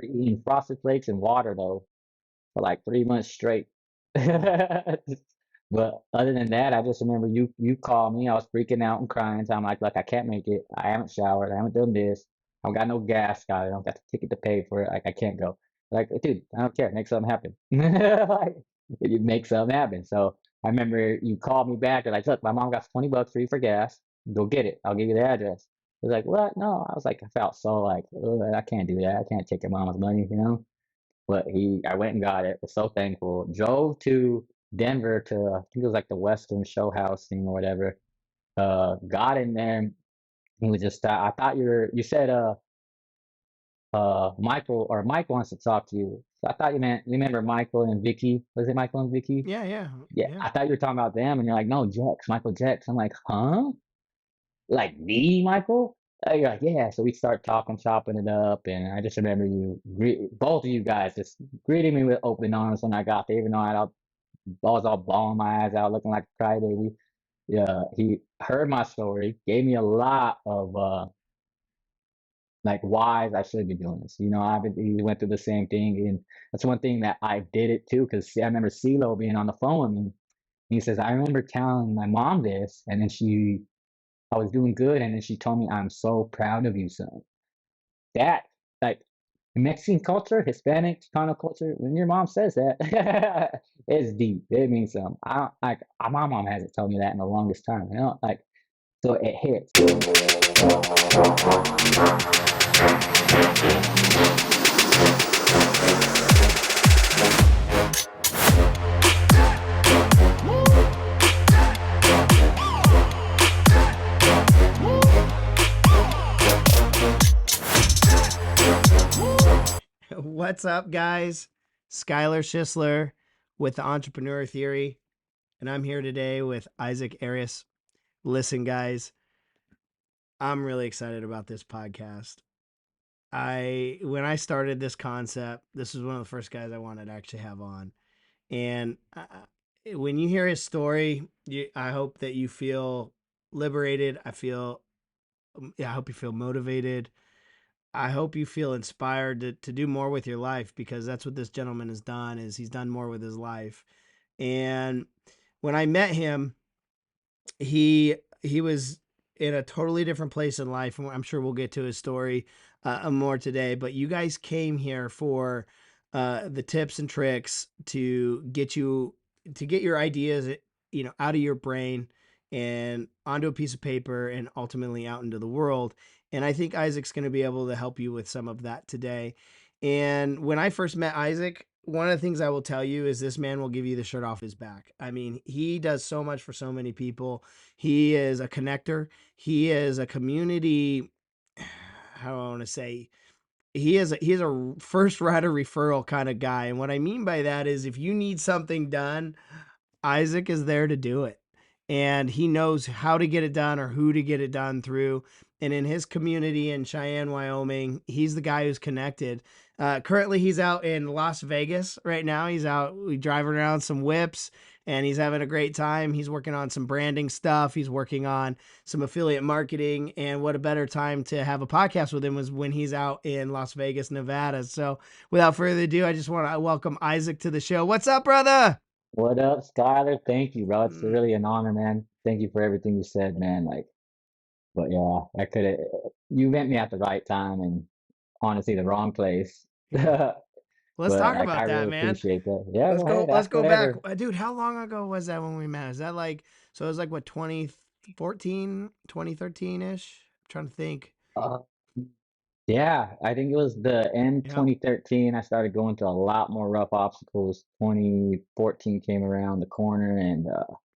eating Frosted Flakes and water though for like 3 months straight. But other than that, I just remember you called me. I was freaking out and crying. So I'm like, look, I can't make it. I haven't showered. I haven't done this. I don't got no gas, guy. I don't got the ticket to pay for it. Like I can't go. Like, dude, I don't care. Make something happen. Like, you make something happen. So I remember you called me back. You're like, look, my mom got 20 bucks for you for gas. Go get it. I'll give you the address. I was like, what? No. I was like, I felt so like, "Ugh, I can't do that. I can't take your mama's money, you know? But I went and got it. Was so thankful. Drove to Denver to, I think it was like the Western Show House thing or whatever. Got in there. He was just, I thought you said, Michael or Mike wants to talk to you. So I thought you remember Michael and Vicky? Was it Michael and Vicky? Yeah, yeah, Yeah, yeah. I thought you were talking about them, and you're like, no, Jex, Michael Jex. I'm like, huh? Like me, Michael? You're like, yeah. So we start talking, chopping it up, and I just remember both of you guys just greeting me with open arms when I got there, even though I was all bawling my eyes out, looking like a crybaby. Yeah, he heard my story, gave me a lot of like whys I should be doing this. He went through the same thing, and that's one thing that I did it too, because I remember CeeLo being on the phone with me. He says, I remember telling my mom this, and then I was doing good, and then she told me, I'm so proud of you, son. That, like, Mexican culture, Hispanic kind of culture, when your mom says that, it's deep. It means something. My mom hasn't told me that in the longest time, like, so it hits. What's up, guys? Skylar Schisler with the Entrepreneur Theory, and I'm here today with Isaac Arias. Listen, guys, I'm really excited about this podcast. When I started this concept, this was one of the first guys I wanted to actually have on, and when you hear his story, I hope that you feel liberated. I hope you feel motivated. I hope you feel inspired to do more with your life, because that's what this gentleman has done. Is he's done more with his life. And when I met him, he was in a totally different place in life, and I'm sure we'll get to his story more today. But you guys came here for the tips and tricks to get your ideas, out of your brain and onto a piece of paper and ultimately out into the world. And I think Isaac's going to be able to help you with some of that today. And when I first met Isaac, one of the things I will tell you is this man will give you the shirt off his back. I mean, he does so much for so many people. He is a connector. He is a community. How do I want to say? He is a first rider referral kind of guy. And what I mean by that is, if you need something done, Isaac is there to do it. And he knows how to get it done or who to get it done through. And in his community in Cheyenne, Wyoming, he's the guy who's connected. Currently, he's out in Las Vegas right now. He's out driving around some whips, and he's having a great time. He's working on some branding stuff. He's working on some affiliate marketing. And what a better time to have a podcast with him was when he's out in Las Vegas, Nevada. So without further ado, I just want to welcome Isaac to the show. What's up, brother? What up, Skyler? Thank you, bro. It's Mm. really an honor, man. Thank you for everything you said, man. Like, but yeah, you met me at the right time and honestly the wrong place. Yeah. Let's But talk like, I about that, really man. appreciate that. Yeah, Let's go go ahead, let's ask go back. whatever. Dude, how long ago was that when we met? Is that like, so it was like what, 2014, 2013-ish? I'm trying to think. Uh, yeah, I think it was the end Yep. 2013. I started going through a lot more rough obstacles. 2014 came around the corner, and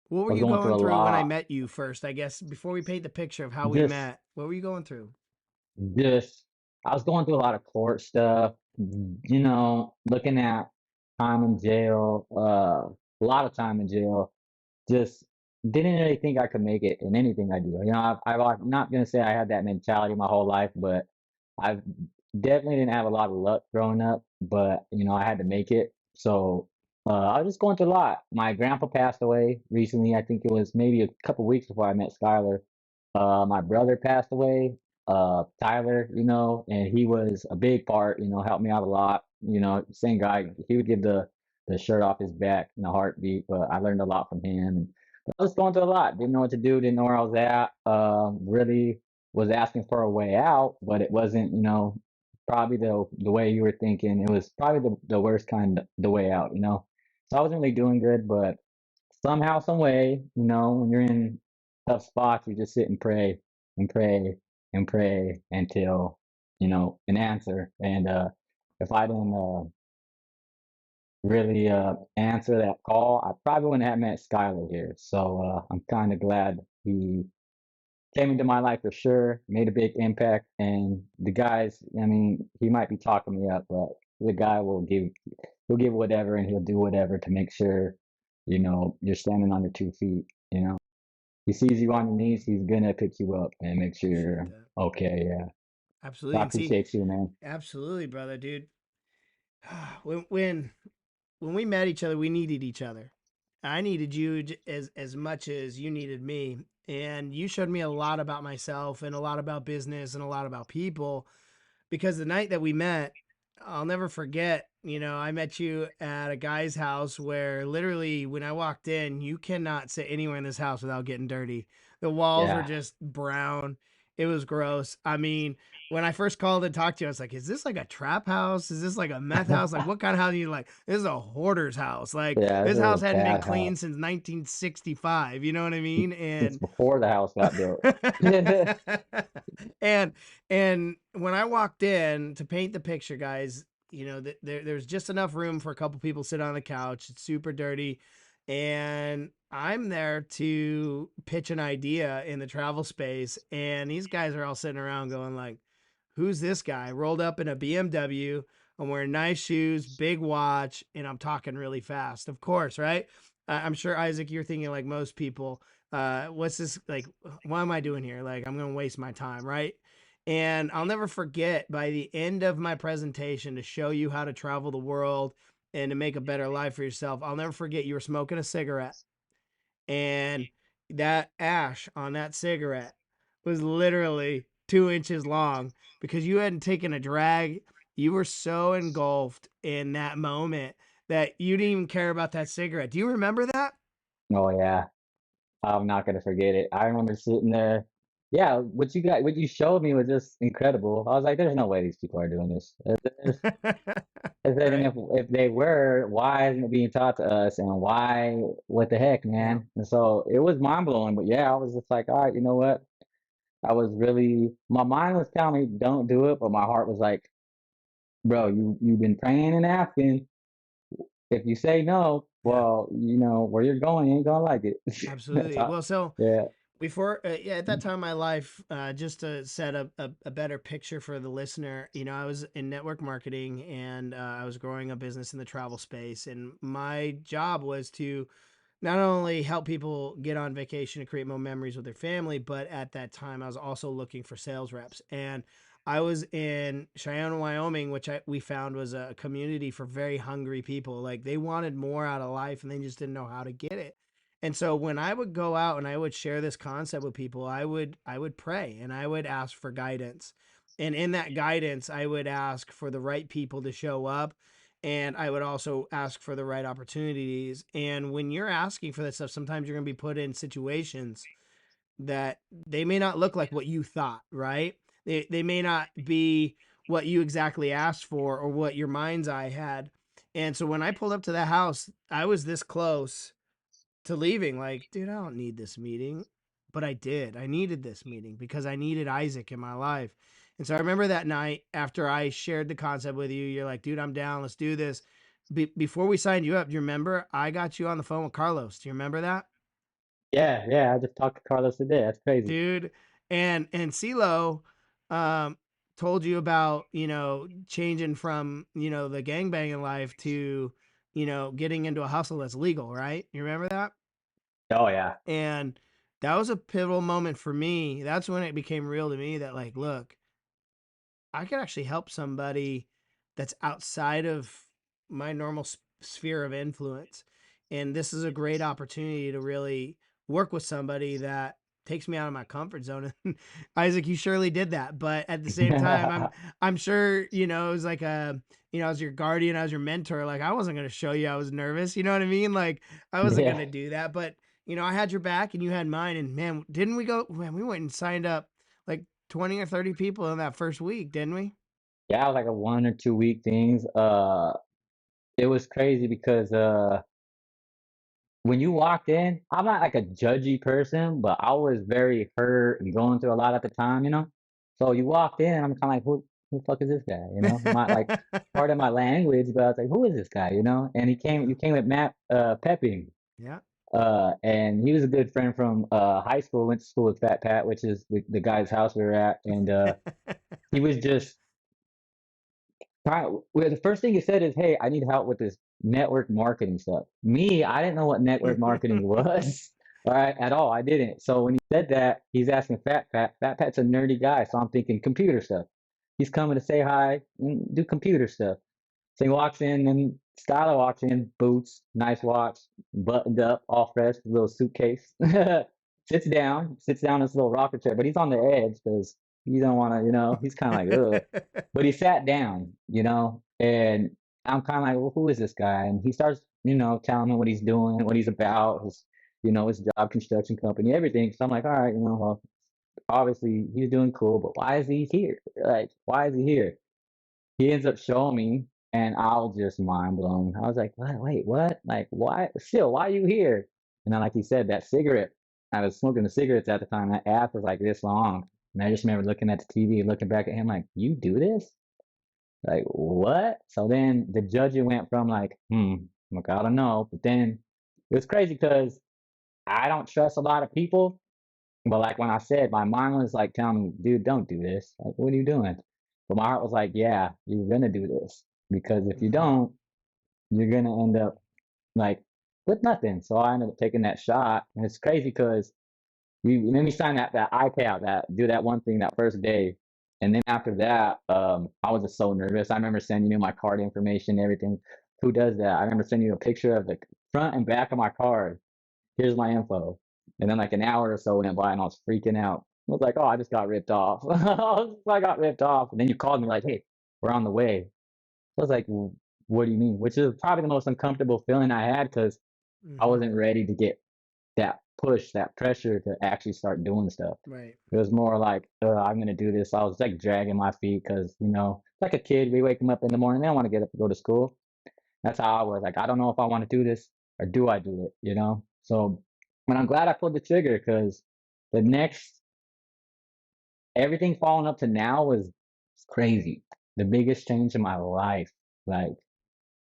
What were I was you going through going a through when I lot. met you first? I guess before we paint the picture of how we Just met, what were you going through? just I was going through a lot of court stuff, looking at time in jail, a lot of time in jail. Just didn't really think I could make it in anything I do. I'm not gonna say I had that mentality my whole life, but I definitely didn't have a lot of luck growing up. But I had to make it. So I was just going through a lot. My grandpa passed away recently. I think it was maybe a couple weeks before I met Skylar. My brother passed away. Tyler, and he was a big part, helped me out a lot. Same guy, he would give the shirt off his back in a heartbeat, but I learned a lot from him. And but I was going through a lot, didn't know what to do, didn't know where I was at. Really was asking for a way out, but it wasn't, probably the way you were thinking. It was probably the worst kind of the way out. So I wasn't really doing good, but somehow, some way, when you're in tough spots, you just sit and pray and pray and pray until, an answer. And if I didn't really answer that call, I probably wouldn't have met Skylar here. So I'm kind of glad he came into my life for sure, made a big impact. And the guys, I mean, he might be talking me up, but the guy he'll give whatever and he'll do whatever to make sure, you're standing on your 2 feet. He sees you on your knees, he's gonna pick you up and make sure Appreciate you're that. okay. Yeah. So Absolutely. I And see, appreciate you, man. absolutely, brother, dude. when when when we met each other, we needed each other. I needed you as much as you needed me, and you showed me a lot about myself and a lot about business and a lot about people. Because the night that we met, I'll never forget. I met you at a guy's house where literally when I walked in, you cannot sit anywhere in this house without getting dirty. The walls were Yeah. just brown. It was gross. I mean, when I first called and talked to you, I was like, is this like a trap house? Is this like a meth house? Like, what kind of house are you like? This is a hourder's house. Like, Yeah, this this is a house hadn't been bad cleaned house. since 1965. You know what I mean? Since And before the house got built. Yeah. and and when I walked in to paint the picture, guys, there's just enough room for a couple people to sit on the couch. It's super dirty, and I'm there to pitch an idea in the travel space, and these guys are all sitting around going like, "Who's this guy?" Rolled up in a BMW. I'm wearing nice shoes, big watch, and I'm talking really fast. Of course, right? I'm sure Isaac, you're thinking like most people, what's this like? What am I doing here? Like, I'm gonna waste my time, right? And I'll never forget by the end of my presentation to show you how to travel the world and to make a better life for yourself. I'll never forget you were smoking a cigarette, and that ash on that cigarette was literally 2 inches long because you hadn't taken a drag. You were so engulfed in that moment that you didn't even care about that cigarette. Do you remember that? Oh yeah. I'm not gonna forget it. I remember sitting there. Yeah, what you showed me was just incredible. I was like, there's no way these people are doing this. I said, and Right? if they were, why isn't it being taught to us? And why? What the heck, Yeah. man? And so it was mind blowing. But yeah, I was just like, all right, you know what? I was really, my mind was telling me don't do it, but my heart was like, bro, you've been praying and asking. If you say no, Yeah. well, where you're going, you ain't gonna like it. That's Absolutely. how, Well, so yeah, before, yeah, at that time in my life, just to set a better picture for the listener, I was in network marketing, and I was growing a business in the travel space. And my job was to not only help people get on vacation and create more memories with their family, but at that time I was also looking for sales reps. And I was in Cheyenne, Wyoming, which we found was a community for very hungry people. Like, they wanted more out of life and they just didn't know how to get it. And so when I would go out and I would share this concept with people, I would pray and I would ask for guidance. And in that guidance, I would ask for the right people to show up, and I would also ask for the right opportunities. And when you're asking for that stuff, sometimes you're going to be put in situations that they may not look like what you thought, right? They may not be what you exactly asked for or what your mind's eye had. And so when I pulled up to the house, I was this close to leaving. Like, dude, I don't need this meeting. But I did. I needed this meeting because I needed Isaac in my life. And so I remember that night after I shared the concept with you, you're like, dude, I'm down. Let's do this. Before we signed you up, do you remember I got you on the phone with Carlos? Do you remember that? yeah, yeah. I just talked to Carlos today. That's crazy. Dude. And CeeLo um told you about, changing from, the gangbanging life to, getting into a hustle that's legal, right? You remember that? Oh yeah, And that was a pivotal moment for me. That's when it became real to me that, like, look, I could actually help somebody that's outside of my normal sphere of influence. And this is a great opportunity to really work with somebody that takes me out of my comfort zone. Isaac, you surely did that, but at the same time, I'm sure it was like a I was your guardian, I was your mentor. Like I wasn't gonna show you I was nervous. You know what I mean? Like I wasn't Yeah. gonna do that, but I had your back and you had mine. And man, didn't we go? Man, we went and signed up like 20 or 30 people in that first week, didn't we? Yeah, it was like a 1 or 2 week things. It was crazy because when you walked in, I'm not like a judgy person, but I was very hurt and going through a lot at the time, you know? So you walked in, and I'm kind of like, who the fuck is this guy? You know, not like part of my language, but I was like, who is this guy? You know? And you came with Matt Pepping, Yeah. and he was a good friend from high school. Went to school with Fat Pat, which is the guy's house we were at, and he was just well, the first thing he said is, "Hey, I need help with this network marketing stuff." Me, I didn't know what network marketing was, all right, at all. I didn't. So when he said that, he's asking Fat Pat. Fat Pat's a nerdy guy, so I'm thinking computer stuff. He's coming to say hi and do computer stuff. So he walks in, and Skylar walks in, boots, nice watch, buttoned up, all fresh, little suitcase. Sits down in this little rocker chair, but he's on the edge because you don't want to, he's kind of like, ugh. But he sat down, and I'm kind of like, well, who is this guy? And he starts, telling me what he's doing, what he's about, his job, construction company, everything. So I'm like, all right, well, obviously he's doing cool, but why is he here? Like, why is he here? He ends up showing me, and I was just mind blown. I was like, what? Wait, what? Like, why? Still, why are you here? And then, like he said, that cigarette, I was smoking the cigarettes at the time. That ass was like this long. And I just remember looking at the TV and looking back at him like, you do this? Like, what? So then the judging went from like, like, I don't know. But then it was crazy because I don't trust a lot of people. But like when I said, my mind was like telling me, dude, don't do this. Like, what are you doing? But my heart was like, yeah, you're gonna do this because if you Mhm. don't, you're gonna end up like with nothing. So I ended up taking that shot, and it's crazy because we made me sign that iPad, that do that one thing that first day, and then after that, I was just so nervous. I remember sending you my card information, everything. Who does that? I remember sending you a picture of the front and back of my card. Here's my info. And then like an hour or so went by and I was freaking out. I was like, oh, I just got ripped off. I got ripped off. And then you called me like, hey, we're on the way. I was like, well, what do you mean? Which is probably the most uncomfortable feeling I had because I Mhm. wasn't ready to get that push, that pressure to actually start doing stuff. Right. It was more like, I'm going to do this. I was like dragging my feet because, like a kid, we wake them up in the morning. They don't want to get up to go to school. That's how I was. Like, I don't know if I want to do this or do I do it? So, but I'm glad I pulled the trigger because the next, everything falling up to now was crazy. The biggest change in my life. Like,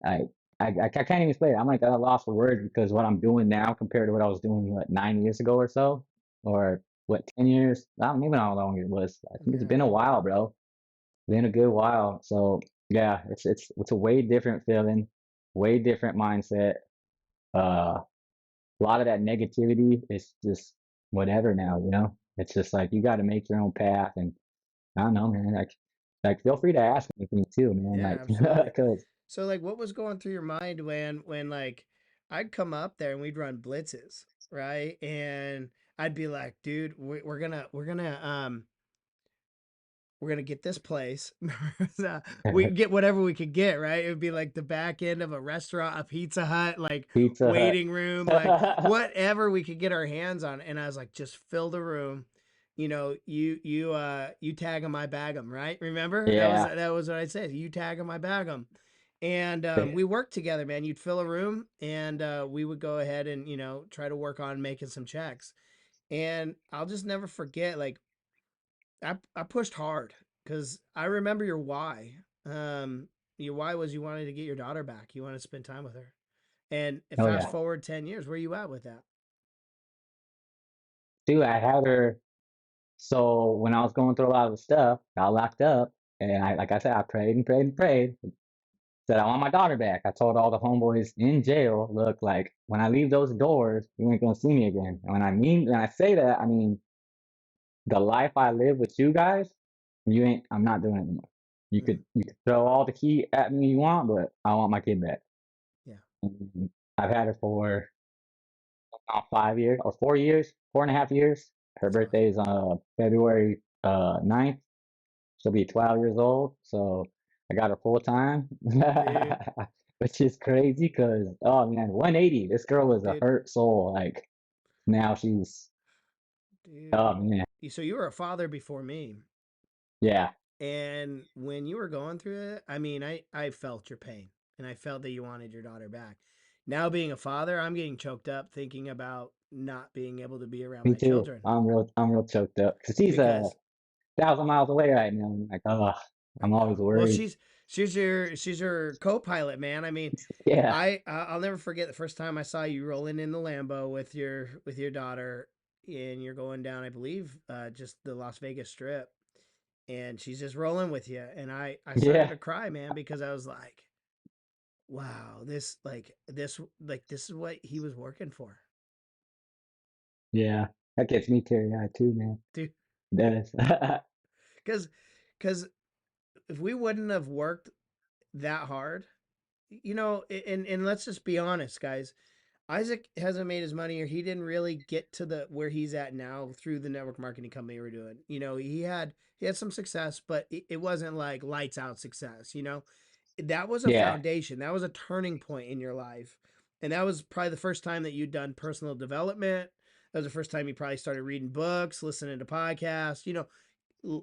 I, I can't even explain it. I'm like at a loss for words because what I'm doing now compared to what I was doing, 9 years ago or so, or what, 10 years? I don't even know how long it was. I think it's Yeah. been a while, bro. Been a good while. So yeah, it's a way different feeling, way different mindset. A lot of that negativity is just whatever now. It's just like you got to make your own path, and I don't know, man. Like feel free to ask anything too, man. Yeah, Like, absolutely. because So like what was going through your mind when like I'd come up there and we'd run blitzes, right? And I'd be like, dude, we're gonna get this place. So we get whatever we could get, right? It would be like the back end of a restaurant, a Pizza Hut, like Pizza Hut. waiting room, like whatever we could get our hands on. And I was like, just fill the room. You tag 'em, I bag 'em, right? Remember Yeah. that was what I said. You tag 'em, I bag 'em. And we worked together, man. You'd fill a room, and we would go ahead and try to work on making some checks. And I'll just never forget, like I pushed hard because I remember your why. Your why was you wanted to get your daughter back. You wanted to spend time with her. And Oh fast yeah. forward 10 years, where you at with that? Dude, I had her. So when I was going through a lot of the stuff, got locked up, and like I said, I prayed and prayed and prayed. Said I want my daughter back. I told all the homeboys in jail, look, like when I leave those doors, you ain't gonna see me again. And when I say that, I mean the life I live with you guys, you ain't. I'm not doing it anymore. Mm, You could throw all the heat at me you want, but I want my kid back. yeah. And I've had her for 5 years or 4 years, 4.5 years. Her That's birthday awesome, is on February 9th. She'll be 12 years old, so I got her full time, dude. which is crazy because oh man, 180. This girl was a Dude, hurt soul. Like now she's dude. oh man, So you were a father before me, yeah, and when you were going through it, I mean, I felt your pain, and I felt that you wanted your daughter back. Now being a father, I'm getting choked up thinking about not being able to be around me my too. children I'm real choked up because she's a because thousand miles away right now. I'm like, oh, I I'm know. always Well, worried. she's your co-pilot, man. I mean, Yeah, I'll never forget the first time I saw you rolling in the Lambo with your daughter, and you're going down, I believe, just the Las Vegas Strip, and she's just rolling with you, and I started yeah, to cry, man, because I was like, wow, this is what he was working for, yeah. That gets me teary eyed too, man. dude. It does. Because because if we wouldn't have worked that hard, and let's just be honest, guys. Isaac hasn't made his money, or he didn't really get to the where he's at now through the network marketing company we're doing. He had some success, but it wasn't like lights out success. That was a Yeah, foundation. That was a turning point in your life, and that was probably the first time that you'd done personal development. That was the first time you probably started reading books, listening to podcasts.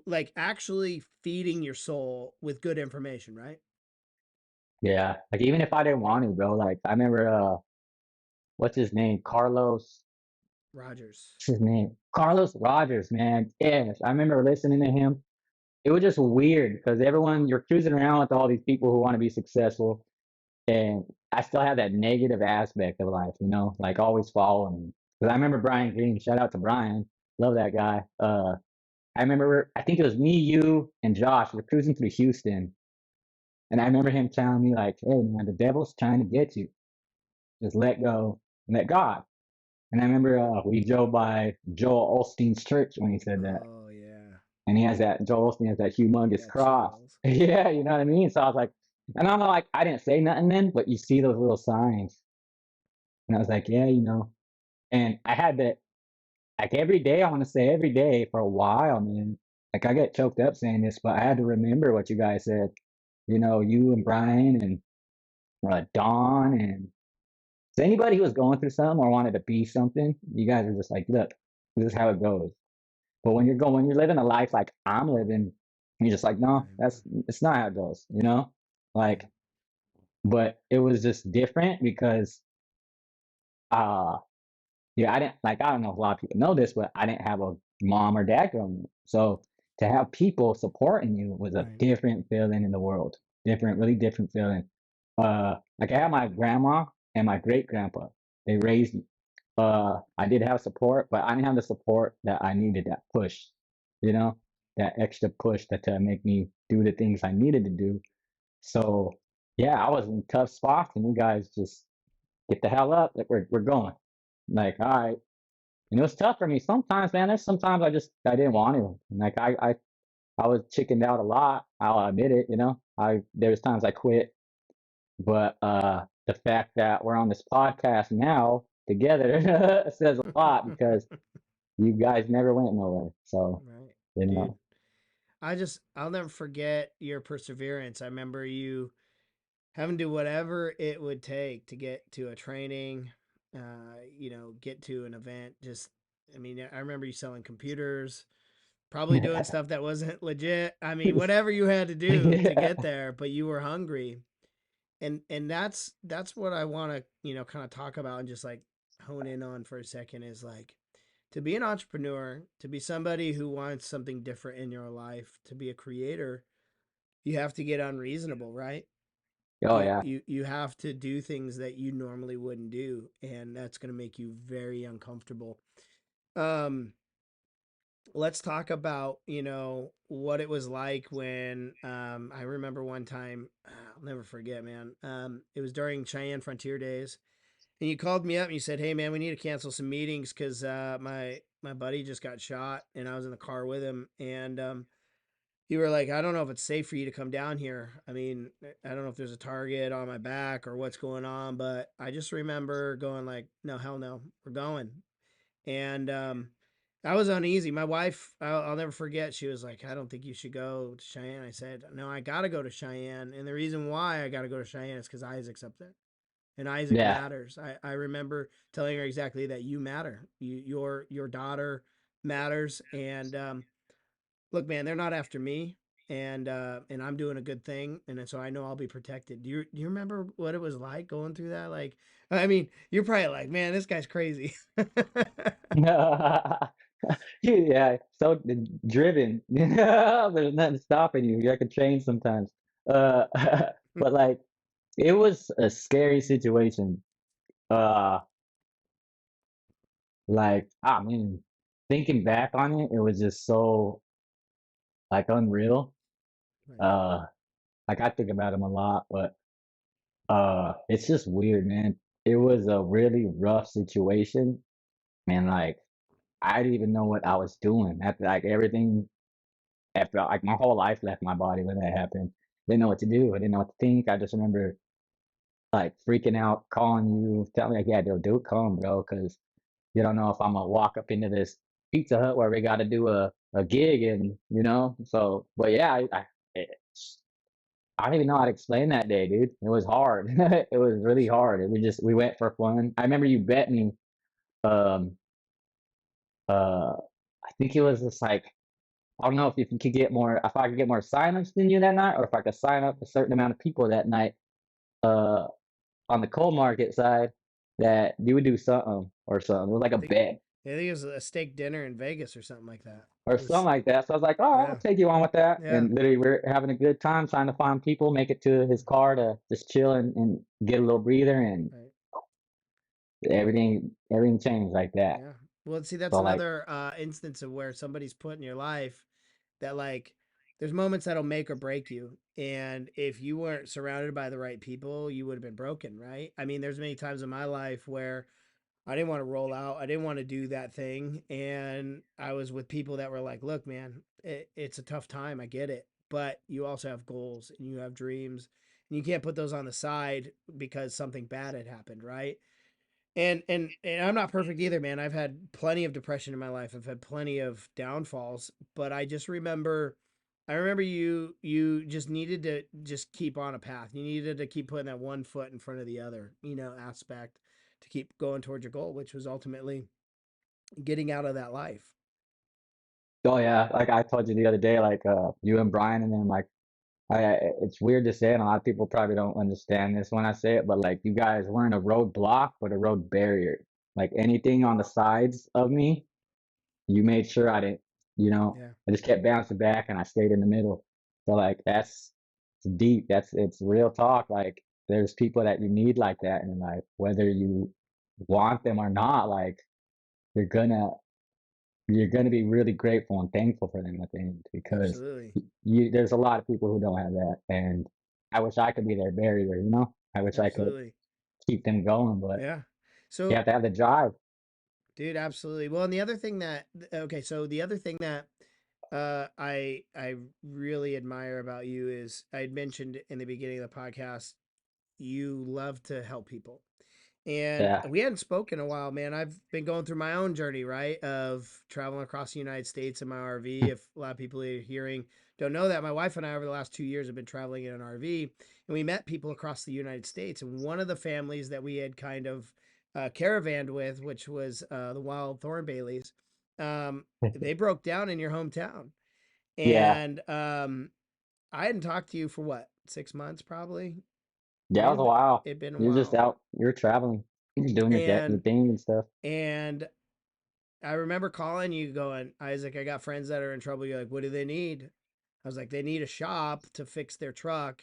Like actually feeding your soul with good information, right? yeah. Like even if I didn't want to, bro. Like I remember, what's his name? Rogers. What's his name? Carlos Rogers, man. Yes, I remember listening to him. It was just weird because everyone you're cruising around with all these people who want to be successful, and I still have that negative aspect of life, like always following. Because I remember Brian Green. Shout out to Brian, love that guy. I remember, I think it was me, you, and Josh. We're cruising through Houston, and I remember him telling me like, "Hey man, the devil's trying to get you. Just let go and let God." And I remember we drove by Joel Osteen's church when he said that. Oh yeah, And Joel Osteen has that I humongous got cross. chills. Yeah, you know what I mean? So I was like, and I'm like, I didn't say nothing then, but you see those little signs. And I was like, yeah, and I had that, like every day, I want to say every day for a while, man. Like I get choked up saying this, but I had to remember what you guys said. You and Brian and Don and so anybody who was going through something or wanted to be something, you guys are just like, look, this is how it goes. But when you're living a life like I'm living, you're just like, no, Right, it's not how it goes. right, Like, but it was just different because uh yeah, I don't know if a lot of people know this, but I didn't have a mom or dad growing up. So to have people supporting you was a right. different feeling in the world. Different, really different feeling. Like I had my grandma and my great grandpa. They raised me. I did have support, but I didn't have the support that I needed, that push, you know, that extra push that to make me do the things I needed to do. So yeah, I was in tough spots and you guys just get the hell up. Like we're going. Like, all right. And it was tough for me sometimes, man. There's sometimes I didn't want to. Like I was chickened out a lot. I'll admit it. There's times I quit, but the fact that we're on this podcast now together says a lot because you guys never went nowhere. So, Right, you dude. know, I'll never forget your perseverance. I remember you having to do whatever it would take to get to a training, get to an event. I mean, I remember you selling computers, probably doing stuff that wasn't legit. I mean, whatever you had to do to yeah. get there, but you were hungry. And that's what I want to, kind of talk about and just like hone in on for a second is like to be an entrepreneur, to be somebody who wants something different in your life, to be a creator, you have to get unreasonable, right? Oh You yeah. you you have to do things that you normally wouldn't do, and that's going to make you very uncomfortable. Um let's talk about, what it was like when I remember one time, I'll never forget, man. It was during Cheyenne Frontier Days, and you called me up and you said, "Hey, man, we need to cancel some meetings because my buddy just got shot, and I was in the car with him." And you were like, "I don't know if it's safe for you to come down here. I mean, I don't know if there's a target on my back or what's going on, but I just remember going like, no, hell no, we're going." And I was uneasy. My wife, I'll never forget. She was like, "I don't think you should go to Cheyenne." I said, "No, I gotta go to Cheyenne, and the reason why I gotta go to Cheyenne is because Isaac's up there, and Isaac Yeah. matters." I remember telling her exactly that. You matter. Your daughter matters, and look, man, they're not after me, and I'm doing a good thing, and so I know I'll be protected. Do you remember what it was like going through that? Like, I mean, you're probably like, man, this guy's crazy. Yeah, so driven. There's nothing stopping you. You're like a train sometimes. Uh, but like it was a scary situation. Uh, like I mean, thinking back on it, it was just so like unreal. Right. Uh, like I think about him a lot, but it's just weird, man. It was a really rough situation, and like I didn't even know what I was doing. After like everything after like my whole life left my body when that happened. Didn't know what to do. I didn't know what to think. I just remember like freaking out, calling you, telling me like, yeah, dude, come, bro, because you don't know if I'm gonna walk up into this Pizza Hut where we got to do a gig and So, but yeah, I don't even know how to explain that day, dude. It was hard. It was really hard. We went for fun. I remember you bet me. Um, I think it was just like I don't know if you could get more, if I could get more signups than you that night, or if I could sign up a certain amount of people that night, uh, on the coal market side, that you would do something or something. It was like a I think bet I think it was a steak dinner in Vegas or something like that. or It something was like that. So I was like, oh, I'll yeah, take you on with that. yeah, And literally, we're having a good time trying to find people, make it to his car to just chill and get a little breather, and right, everything changed like that. yeah. Well, see, that's So like, another instance of where somebody's put in your life that like there's moments that'll make or break you, and if you weren't surrounded by the right people, you would have been broken, right? I mean, there's many times in my life where I didn't want to roll out. I didn't want to do that thing. And I was with people that were like, look, man, it's a tough time. I get it. But you also have goals and you have dreams. And you can't put those on the side because something bad had happened, right? And I'm not perfect either, man. I've had plenty of depression in my life. I've had plenty of downfalls, but I remember you just needed to just keep on a path. You needed to keep putting that one foot in front of the other, aspect to keep going towards your goal, which was ultimately getting out of that life. oh yeah, like I told you the other day, like you and Brian and then like it's weird to say, and a lot of people probably don't understand this when I say it, but like you guys weren't a roadblock, but a road barrier. Like anything on the sides of me, you made sure I didn't, Yeah, I just kept bouncing back and I stayed in the middle. So like that's it's deep. It's real talk. Like there's people that you need like that in life, whether you want them or not. Like you're gonna you're gonna be really grateful and thankful for them at the end because absolutely. there's a lot of people who don't have that, and I wish I could be their barrier. I wish I could Absolutely. keep them going, but Yeah. you So, have to have the drive. dude, absolutely. Well, and the other thing that okay, so the other thing that I really admire about you is I had mentioned in the beginning of the podcast you love to help people. And Yeah. we hadn't spoken in a while, man. I've been going through my own journey, right, of traveling across the United States in my RV. If a lot of people are hearing don't know that, my wife and I over the last 2 years have been traveling in an RV, and we met people across the United States. And one of the families that we had kind of caravanned with, which was the Wild Thornbaileys, they broke down in your hometown, Yeah. and I hadn't talked to you for what 6 months, probably. Yeah, it was a while. It'd been a You're just while, out, you're traveling, you're doing your and thing and stuff. and I remember calling you, going, Isaac, I got friends that are in trouble. You're like, what do they need? I was like, they need a shop to fix their truck.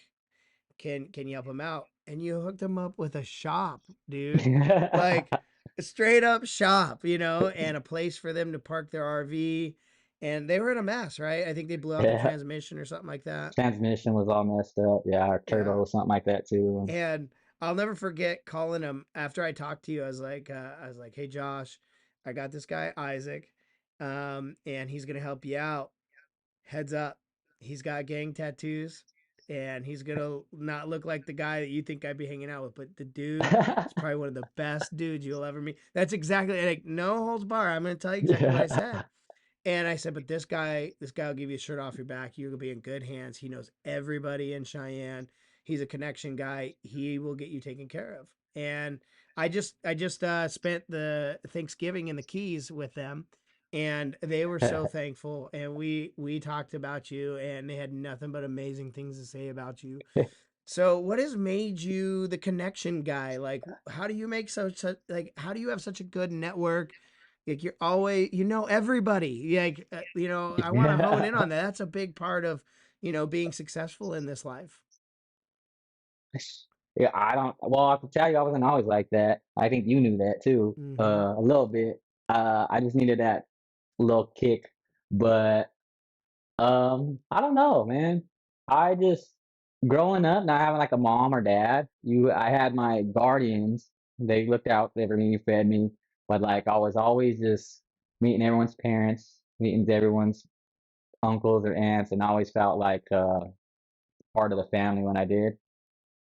Can you help them out? And you hooked them up with a shop, dude. Like a straight up shop, and a place for them to park their RV. And they were in a mess, right? I think they blew out their Yeah. transmission or something like that. Transmission was all messed up. Yeah, our Yeah. turbo, something like that too. And I'll never forget calling him after I talked to you. I was like, hey Josh, I got this guy Isaac, and he's gonna help you out. Heads up, he's got gang tattoos, and he's gonna not look like the guy that you think I'd be hanging out with, but the dude is probably one of the best dudes you'll ever meet. That's exactly like no holds bar. I'm gonna tell you exactly what I Yeah. said. And I said, but this guy will give you a shirt off your back. You'll be in good hands. He knows everybody in Cheyenne. He's a connection guy. He will get you taken care of. And I just spent the Thanksgiving in the Keys with them, and they were so thankful. And we talked about you, and they had nothing but amazing things to say about you. So, what has made you the connection guy? Like, how do you make such like? How do you have such a good network? Like, you're always, you know, everybody. Like, I want to hone in Yeah. on that. That's a big part of, being successful in this life. Yeah, I don't. Well, I can tell you, I wasn't always like that. I think you knew that too, Mm-hmm. a little bit. I just needed that little kick, but I don't know, man. I just growing up, not having like a mom or dad. I had my guardians. They looked out for me, fed me, but like I was always just meeting everyone's parents, meeting everyone's uncles or aunts, and I always felt like part of the family when I did.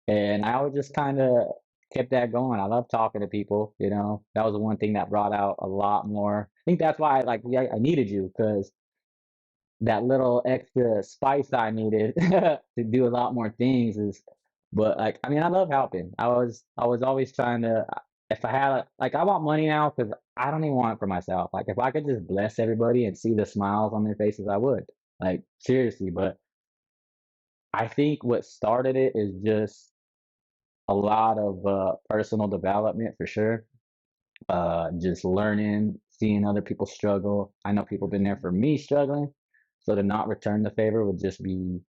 And I always just kinda kept that going. I love talking to people, you know? That was the one thing that brought out a lot more. I think that's why, like, yeah, I needed you because that little extra spice I needed to do a lot more things is but, like, I mean, I love helping. I was always trying to if I had like, I want money now because I don't even want it for myself. Like, if I could just bless everybody and see the smiles on their faces, I would. Like, seriously, but I think what started it is just a lot of personal development for sure. Just learning, seeing other people struggle. I know people been there Mm-hmm. for me struggling, so to not return the favor would just be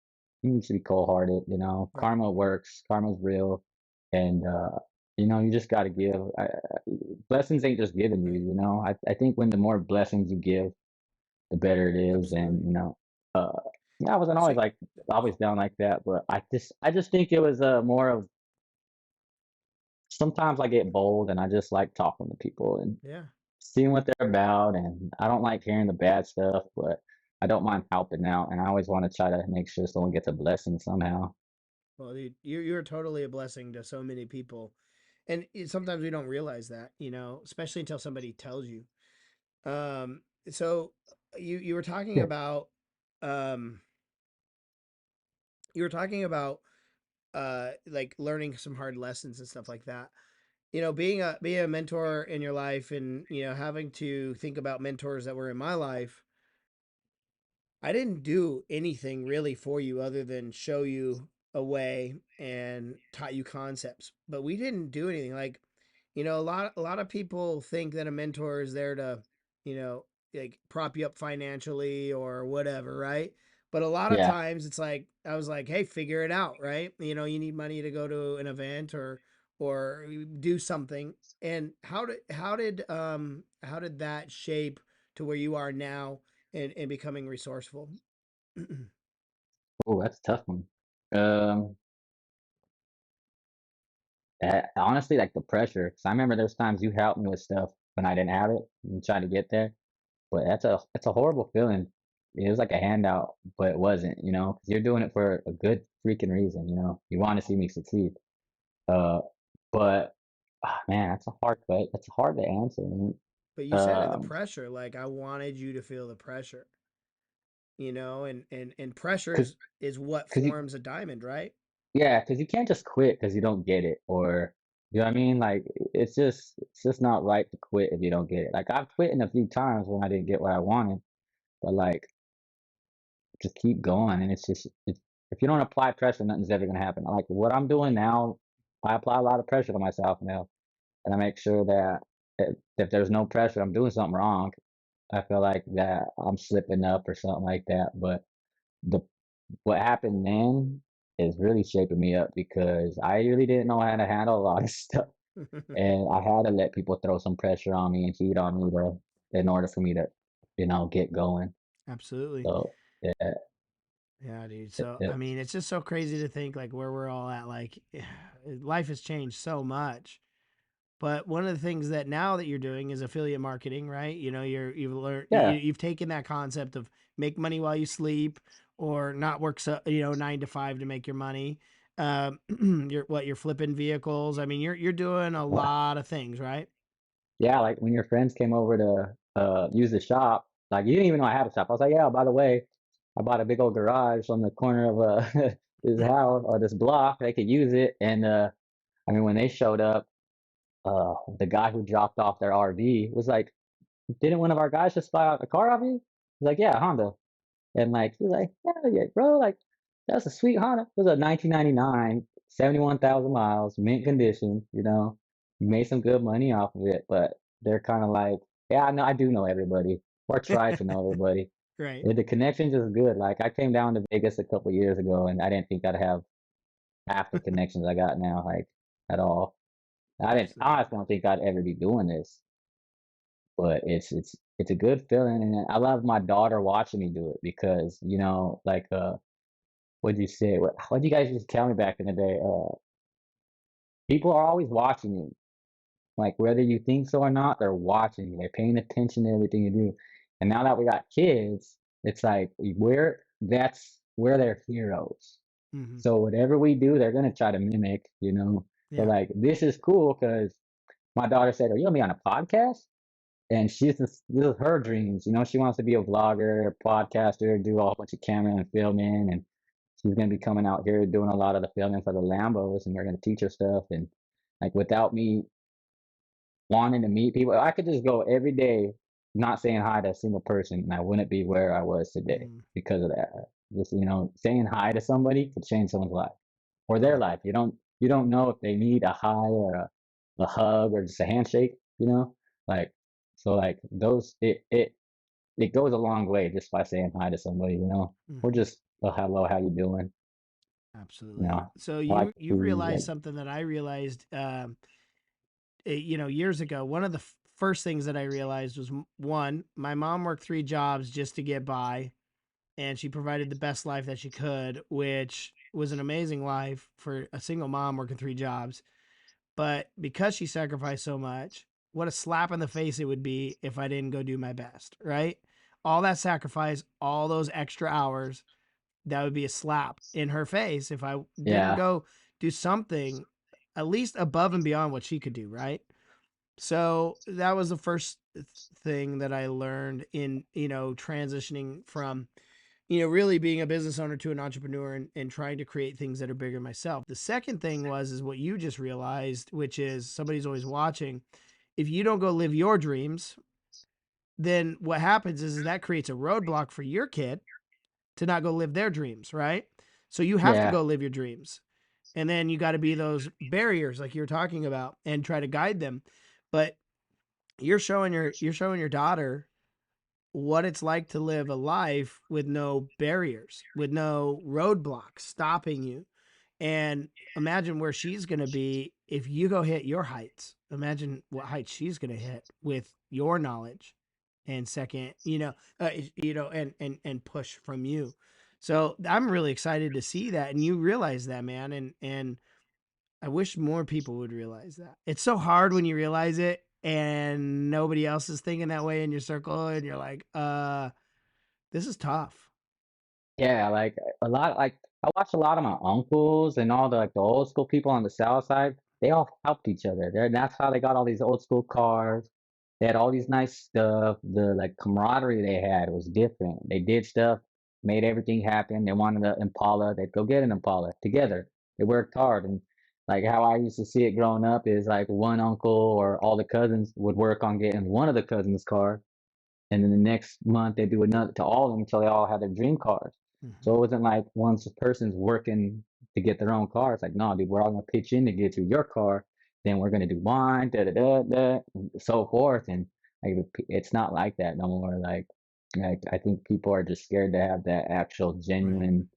you need to be cold hearted. You know, Right. karma works, karma's real, and you know you just got to give. Blessings ain't just given you. Right. You know, I think when the more blessings you give, the better it is, and Absolutely. you know, uh, yeah, I wasn't So, always like always down like that, but I just think it was more of sometimes I get bold and I just like talking to people and yeah. seeing what they're about. And I don't like hearing the bad stuff, but I don't mind helping out. And I always want to try to make sure someone gets a blessing somehow. Well, dude, you're totally a blessing to so many people, and sometimes we don't realize that, especially until somebody tells you. So you were talking Yeah. about um, like learning some hard lessons and stuff like that. Being a mentor in your life, and having to think about mentors that were in my life. I didn't do anything really for you other than show you a way and taught you concepts. But we didn't do anything. Like, a lot of people think that a mentor is there to, you know, like prop you up financially or whatever, right? But a lot of Yeah. times it's like I was like, hey, figure it out, right? You need money to go to an event or do something. And how did that shape to where you are now and becoming resourceful? Oh, that's a tough one. Um, honestly, like the pressure. Cause I remember there's times you helped me with stuff when I didn't have it and try to get there. But that's a horrible feeling. It was like a handout, but it wasn't, you know, because you're doing it for a good freaking reason, you know. You want to see me succeed. Uh, but man, that's hard to answer, man. But you said it, the Um, pressure. Like I wanted you to feel the pressure, and pressure cause, is what cause you, forms a diamond, right? yeah, cause you can't just quit because you don't get it, or you know what I mean? Like it's just not right to quit if you don't get it. Like I've quit in a few times when I didn't get what I wanted, but like just keep going, and if you don't apply pressure, nothing's ever gonna happen. Like what I'm doing now, I apply a lot of pressure to myself now, and I make sure that if there's no pressure, I'm doing something wrong. I feel like that I'm slipping up or something like that. But the what happened then is really shaping me up because I really didn't know how to handle a lot of stuff, and I had to let people throw some pressure on me and cheat on me in order for me to, get going. Absolutely. So yeah, Yeah, dude. So, yeah, I mean, it's just so crazy to think like where we're all at. Like, life has changed so much. But one of the things that now that you're doing is affiliate marketing, right? You've learned, yeah, you've taken that concept of make money while you sleep, or not work, so, 9 to 5 to make your money. You're flipping vehicles. I mean, you're doing a lot of things, right? Yeah, like when your friends came over to use the shop, like you didn't even know I had a shop. I was like, yeah, by the way, I bought a big old garage on the corner of this house or this block. They could use it. And I mean, when they showed up, the guy who dropped off their RV was like, "Didn't one of our guys just buy a car off you?" He's like, "Yeah, Honda." And like he's like, "Yeah, yeah, bro, like that's a sweet Honda. It was a 1999, 71,000 miles, mint condition. You know, you made some good money off of it." But they're kind of like, "Yeah, I know, I do know everybody, or try to know everybody." Right. And the connections is good. Like I came down to Vegas a couple years ago, and I didn't think I'd have half the connections I got now, like at all. I didn't. I Absolutely. honestly don't think I'd ever be doing this, but it's a good feeling, and I love my daughter watching me do it because like what'd you say? What'd you guys just tell me back in the day? People are always watching you. Like whether you think so or not, they're watching you. They're paying attention to everything you do. And now that we got kids, it's like we're their heroes. Hmm. So whatever we do, they're gonna try to mimic. So Yeah. like this is cool because my daughter said, "Are you gonna be on a podcast?" And this is her dreams. She wants to be a vlogger, a podcaster, do a whole bunch of camera and filming, and she's gonna be coming out here doing a lot of the filming for the Lambos, and we're gonna teach her stuff. And like without me wanting to meet people, I could just go every day not saying hi to a single person, and I wouldn't be where I was today Mm. because of that. Just saying hi to somebody could change someone's life or their Right. life. You don't know if they need a hi or a hug or just a handshake. Like so like those it goes a long way just by saying hi to somebody, or Hmm. just hello, how you doing? You Absolutely. know, So I like you food. realized Like, something that I realized, years ago. One of the first things that I realized was, one, my mom worked 3 jobs just to get by, and she provided the best life that she could, which was an amazing life for a single mom working 3 jobs. But because she sacrificed so much, what a slap in the face it would be if I didn't go do my best, right? All that sacrifice, all those extra hours, that would be a slap in her face if I didn't yeah, go do something at least above and beyond what she could do, right? So that was the first thing that I learned in, transitioning from, really being a business owner to an entrepreneur, and trying to create things that are bigger than myself. The second thing is what you just realized, which is somebody's always watching. If you don't go live your dreams, then what happens is that creates a roadblock for your kid to not go live their dreams, right? So you have to yeah, go live your dreams. And then you got to be those barriers like you're talking about and try to guide them. But you're showing your daughter what it's like to live a life with no barriers, with no roadblocks stopping you. And imagine where she's going to be if you go hit your heights. Imagine what heights she's going to hit with your knowledge and second, and push from you. So I'm really excited to see that, and you realize that, man. And I wish more people would realize that. It's so hard when you realize it and nobody else is thinking that way in your circle, and you're like, this is tough. yeah. Like a lot. Like I watch a lot of my uncles and all the old school people on the South Side. They all helped each other. That's how they got all these old school cars. They had all these nice stuff. The like camaraderie they had was different. They did stuff, made everything happen. They wanted an Impala. They'd go get an Impala together. They worked hard. And like how I used to see it growing up is like one uncle or all the cousins would work on getting one of the cousins' car, and then the next month they do another to all of them until they all had their dream cars. So Hmm. it wasn't like once a person's working to get their own car. It's like, no, dude, we're all gonna pitch in to get you your car. Then we're gonna do mine, da da da da, and so forth. And like it's not like that no more. Like I think people are just scared to have that actual Right. genuine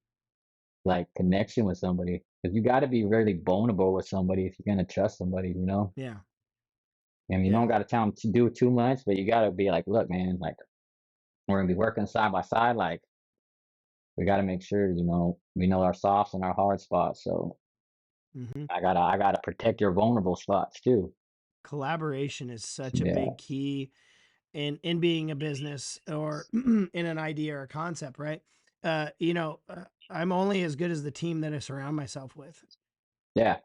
like connection with somebody because you got to be really vulnerable with somebody if you're gonna trust somebody. Yeah. And you don't Yeah. got to tell them to do too much, but you got to be like, look, man, like we're gonna be working side by side. Like we got to make sure, we know our softs and our hard spots. So Hmm. I gotta protect your vulnerable spots too. Collaboration is such a Yeah, big key in being a business or in an idea or a concept, right? I'm only as good as the team that I surround myself with. Yeah,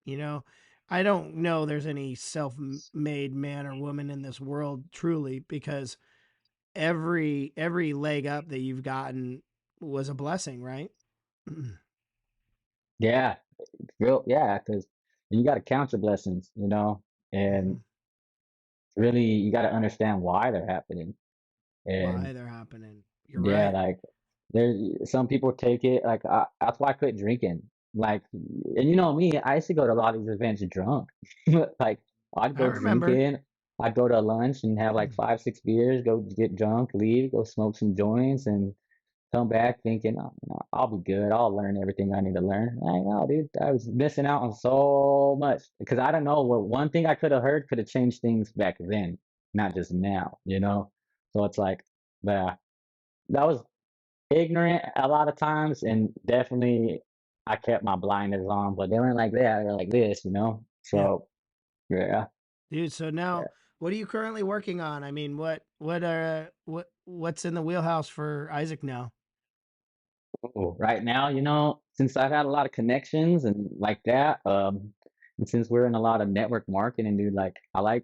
You know, I don't know there's any self-made man or woman in this world truly, because every leg up that you've gotten was a blessing, right? yeah, real, yeah, because you got to count your blessings, and Mhm. really you got to understand why they're happening. And Why they're happening. You're yeah, right. like there's some people take it like that's why I quit drinking. Like, and you know me, I used to go to a lot of these events drunk. Like, I'd I go remember. drinking, I'd go to lunch and have like 5, 6 beers, go get drunk, leave, go smoke some joints, and come back thinking, oh, I'll be good. I'll learn everything I need to learn. I know, dude. I was missing out on so much because I don't know what one thing I could have heard could have changed things back then, not just now. So it's like, yeah, that was ignorant a lot of times, and definitely I kept my blinders on, but they weren't like that. They're like this. Yeah. So yeah, Dude, so now yeah. what are you currently working on? I mean, what's in the wheelhouse for Isaac now? Ooh, right now, since I've had a lot of connections and like that, and since we're in a lot of network marketing, dude, like I like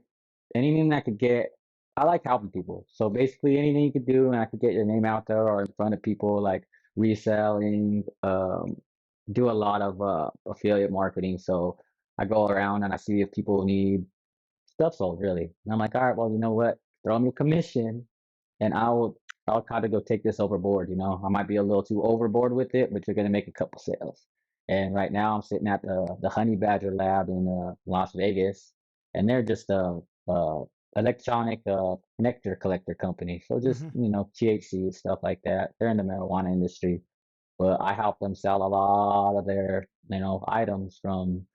anything that could get, I like helping people. So basically anything you could do and I could get your name out there or in front of people, like reselling, do a lot of affiliate marketing. So I go around and I see if people need stuff sold really. And I'm like, all right, well, you know what? Throw me a commission and I'll kind of go take this overboard. I might be a little too overboard with it, but you're gonna make a couple sales. And right now I'm sitting at the Honey Badger lab in Las Vegas, and they're just a electronic nectar collector company. So just Hmm. THC and stuff like that. They're in the marijuana industry, but I help them sell a lot of their items from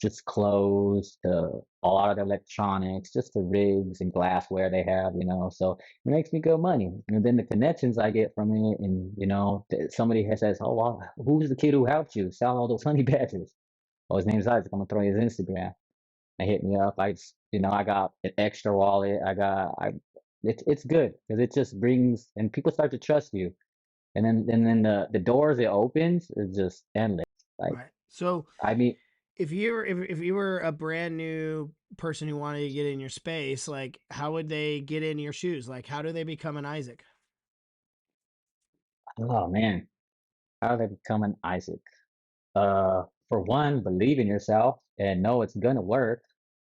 just clothes to a lot of the electronics, just the rigs and glassware they have. So it makes me good money. And then the connections I get from it, and somebody says, "Oh, well, who's the kid who helped you sell all those honey badgers?" Oh, his name's Isaac. I'm gonna throw you his Instagram. They hit me up. I got an extra wallet. It's good because it just brings and people start to trust you, and then the doors it opens is just endless. Like Right. So I mean, if you were a brand new person who wanted to get in your space, like how would they get in your shoes? Like how do they become an Isaac? oh man, how did I become an Isaac? For one, believe in yourself and know it's gonna work.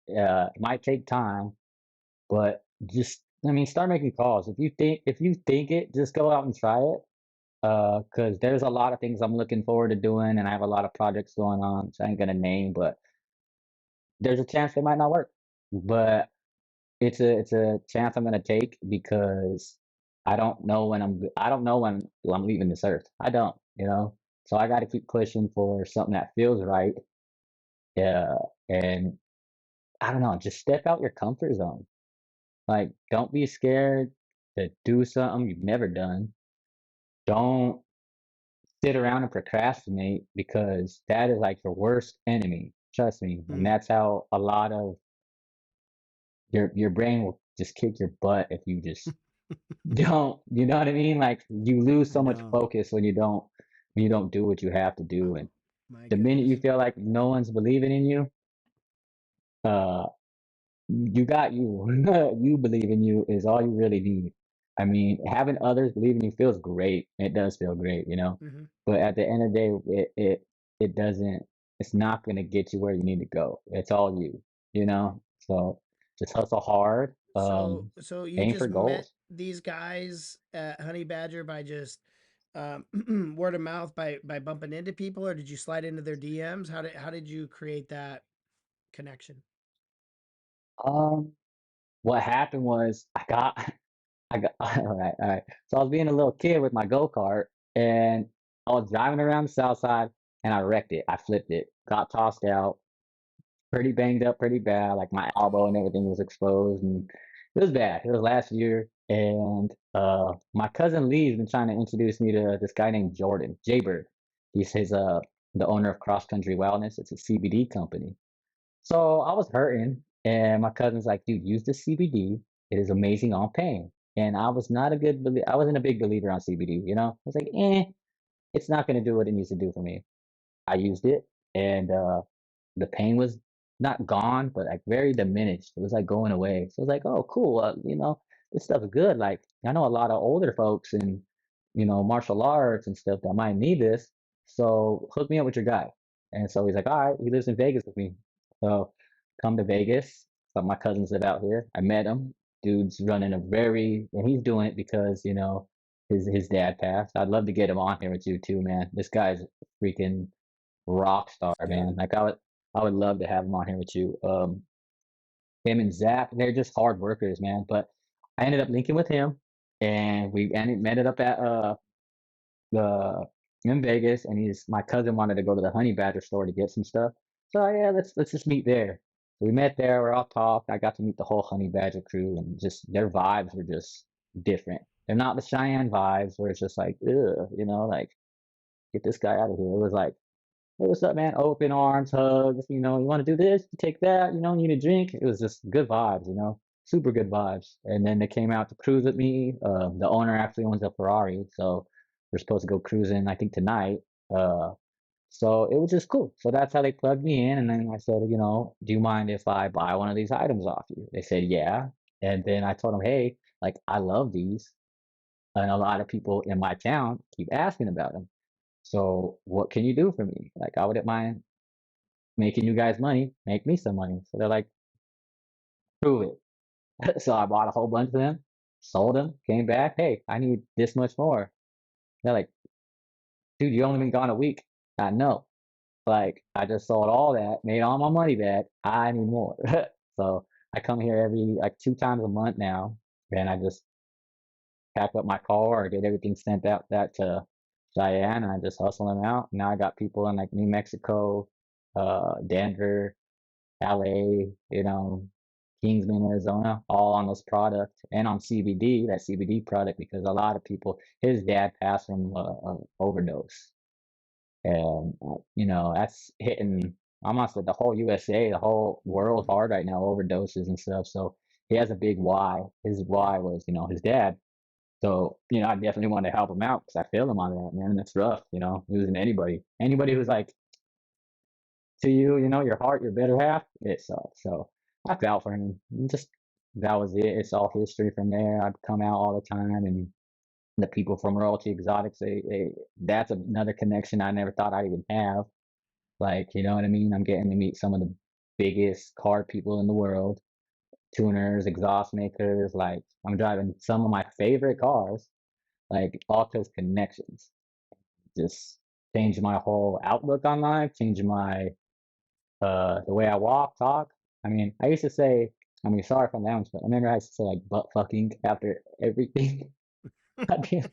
It might take time, but just, I mean, start making calls. If you think it, just go out and try it. Because there's a lot of things I'm looking forward to doing, and I have a lot of projects going on, so I ain't gonna name, but there's a chance they might not work. But it's a chance I'm gonna take because I don't know when I'm leaving this earth. I don't. So I got to keep pushing for something that feels right. Yeah, and I don't know, just step out your comfort zone. Like, don't be scared to do something you've never done. Don't sit around and procrastinate because that is like your worst enemy. Trust me. And Mm. that's how a lot of your brain will just kick your butt if you just don't, you know what I mean? Like you lose I so much know. focus when you don't do what you have to do. Oh And my the minute you goodness. feel like no one's believing in you, uh you got you. You believe in you is all you really need. I mean, having others believe in you feels great. It does feel great. Hmm. But at the end of the day, it doesn't. It's not going to get you where you need to go. It's all you. So just hustle hard. So you Aim just for met goals. these guys at Honey Badger by just word of mouth by bumping into people, or did you slide into their DMs? How did you create that connection? Um, what happened was I got all right. So I was being a little kid with my go-kart, and I was driving around the south side, and I wrecked it. I flipped it, got tossed out, pretty banged up, pretty bad. Like my elbow and everything was exposed, and it was bad. It was last year, and my cousin Lee's been trying to introduce me to this guy named Jordan Jaybird. He's the owner of Cross Country Wellness. It's a CBD company. So I was hurting, and my cousin's like, "Dude, use the CBD. It is amazing on pain." and I was not a good I wasn't a big believer on CBD, you know? I was like, it's not gonna do what it needs to do for me. I used it, and the pain was not gone, but like very diminished. It was like going away. So I was like, oh, cool. This stuff's good. Like I know a lot of older folks in, martial arts and stuff that might need this. So hook me up with your guy. And so he's like, all right. He lives in Vegas with me. So come to Vegas. But my cousins live out here. I met him. Dude's running a and he's doing it because his dad passed. I'd love to get him on here with you too, man. This guy's freaking rock star, Let's do man. it. Like I would love to have him on here with you. Him and Zach, they're just hard workers, man. But I ended up linking with him, and we ended up at the in Vegas, and he's my cousin wanted to go to the Honey Badger store to get some stuff. So yeah, let's just meet there. So we met there. We're all talked. I got to meet the whole Honey Badger crew, and just their vibes were just different. They're not the Cheyenne vibes where it's just like, ugh, like get this guy out of here. It was like, hey, what's up, man? Open arms, hugs. You want to do this? You take that. Need a drink. It was just good vibes. Super good vibes. And then they came out to cruise with me. The owner actually owns a Ferrari, so we're supposed to go cruising. I think tonight. Uh, so it was just cool. So that's how they plugged me in. And then I said, do you mind if I buy one of these items off you? They said, yeah. And then I told them, hey, like I love these, and a lot of people in my town keep asking about them. So what can you do for me? Like I wouldn't mind making you guys money, make me some money. So they're like, prove it. So I bought a whole bunch of them, sold them, came back. Hey, I need this much more. They're like, dude, you only been gone a week. I know. Like I just sold all that, made all my money back. I need more. So I come here every like 2 times a month now, and I just pack up my car or get everything sent out that to Cheyenne, and I just hustle them out. Now I got people in like New Mexico, Denver, LA, Kingsman, Arizona, all on this product and on CBD, that CBD product, because a lot of people, his dad passed from overdose. And, that's hitting almost like the whole USA, the whole world hard right now, overdoses and stuff. So he has a big why. His Yeah, why was, his dad. So, I definitely want to help him out because I feel him on that, man. That's rough, losing anybody who's like to you, your heart, your better half, it sucks. So I felt for him. Just that was it. It's all history from there. I'd come out all the time, and the people from Royalty Exotics, that's another connection I never thought I'd even have. Like, you know what I mean? I'm getting to meet some of the biggest car people in the world, tuners, exhaust makers. Like, I'm driving some of my favorite cars, like all those connections. Just changed my whole outlook on life, changed my the way I walk, talk. I mean, I used to say, I mean, sorry if I'm down, but I remember I used to say like butt fucking after everything. I mean,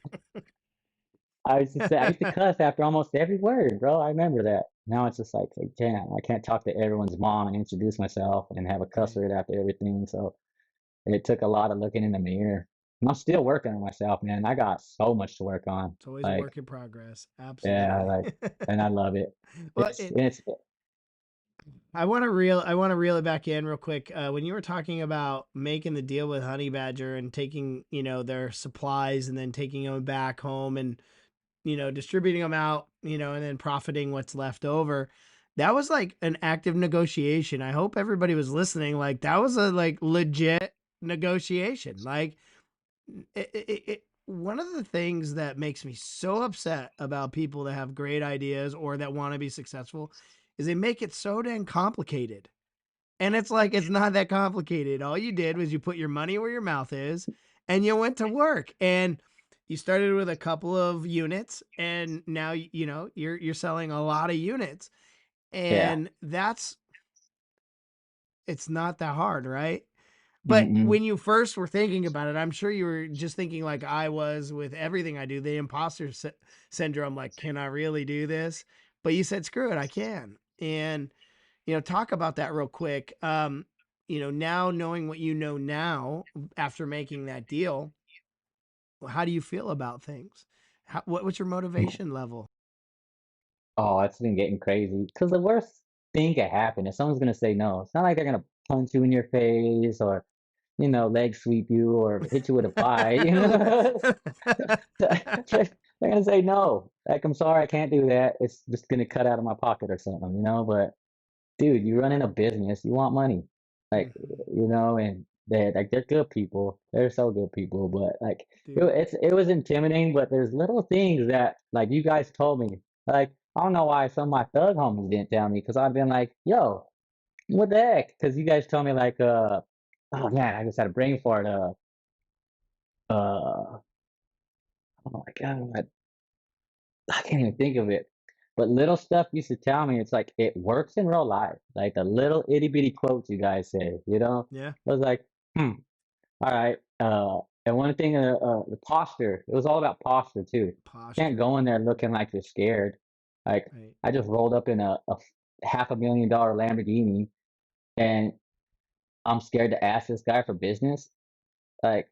I used to cuss after almost every word, bro. I remember that. Now it's just like, damn, I can't talk to everyone's mom and introduce myself and have a cuss right. word after everything. So it took a lot of looking in the mirror. And I'm still working on myself, man. I got so much to work on. It's always a Like, work in progress. yeah, Absolutely. like, and I love it. Well, It's I want to reel it back in real quick. When you were talking about making the deal with Honey Badger and taking, their supplies and then taking them back home and, distributing them out, and then profiting what's left over. That was like an active negotiation. I hope everybody was listening. Like that was a like legit negotiation. Like one of the things that makes me so upset about people that have great ideas or that want to be successful is they make it so dang complicated. And it's like it's not that complicated. All you did was you put your money where your mouth is and you went to work. And you started with a couple of units and now you're selling a lot of units. yeah. And that's it's not that hard, right? But Mm-mm. when you first were thinking about it, I'm sure you were just thinking like I was with everything I do, the imposter syndrome, like, can I really do this? But you said, screw it, I can. And, talk about that real quick. Now knowing what you know now after making that deal, how do you feel about things? What's your motivation level? Oh, it's been getting crazy. Because the worst thing can happen is someone's gonna say no. It's not like they're gonna punch you in your face or leg sweep you or hit you with a pie, they're gonna say no. Like, I'm sorry, I can't do that. It's just gonna cut out of my pocket or something. But dude, you running a business, you want money, like, Mhm. and they're good people. They're so good people, but like, Dude. it was intimidating. But there's little things that like you guys told me. Like, I don't know why some of my thug homies didn't tell me because I've been like, yo, what the heck? Because you guys told me like, oh man, I just had a brain fart. Oh my god, I can't even think of it. But little stuff used to tell me it's like it works in real life. Like the little itty bitty quotes you guys say. Yeah. I was like, all right. And one thing, the posture. It was all about posture too. Can't Posture. go in there looking like you're scared. Like Right. I just rolled up in a $500,000 Lamborghini, and I'm scared to ask this guy for business. Like,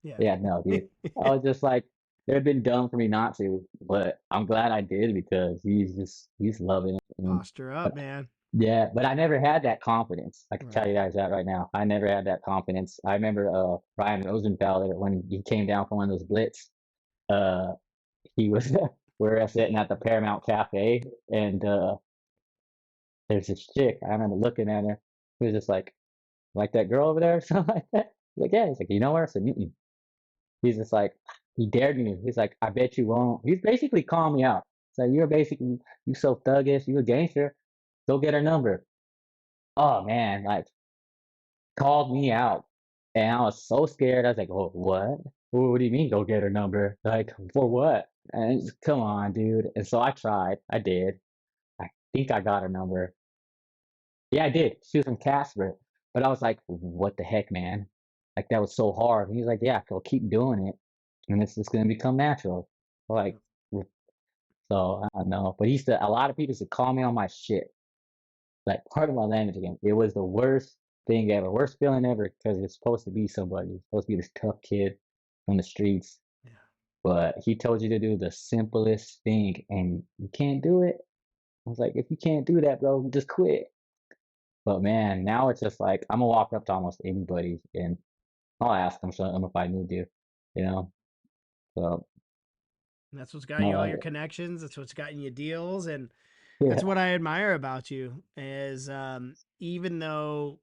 Yeah. yeah, no, dude. I was just like, it would have been dumb for me not to, but I'm glad I did because he's loving it. And, Posture up, but man. yeah, but I never had that confidence. I can tell you Right. guys that right now. I never had that confidence. I remember Ryan Rosenfeller when he came down from one of those blitz. Uh, he was we were sitting at the Paramount Cafe, and there's this chick. I remember looking at her. He was just like that girl over there or something like that. Like, yeah. He's like, you know her? I said, mm. He's just like, he dared me. He's like, I bet you won't. He's basically calling me out. So you're basically, you so thuggish, you a gangster. Go get her number. Oh man, like called me out. And I was so scared. I was like, oh, what? What do you mean go get her number? Like, for what? And come on, dude. And so I tried. I did. I think I got her number. Yeah, I did. She was from Casper. But I was like, what the heck, man? Like, that was so hard. And he's like, yeah, go keep doing it. And it's just going to become natural. Like, Yep. so I don't know. But a lot of people used to call me on my shit. Like, part of my language again. It was the worst thing ever, worst feeling ever because it's supposed to be somebody. It's supposed to be this tough kid from the streets. Yeah. But he told you to do the simplest thing and you can't do it. I was like, if you can't do that, bro, just quit. But man, now it's just like I'm gonna walk up to almost anybody and I'll ask them something if I need to, you know. So And that's what's gotten no, you all your connections. That's what's gotten you deals, and that's yeah, what I admire about you. Is even though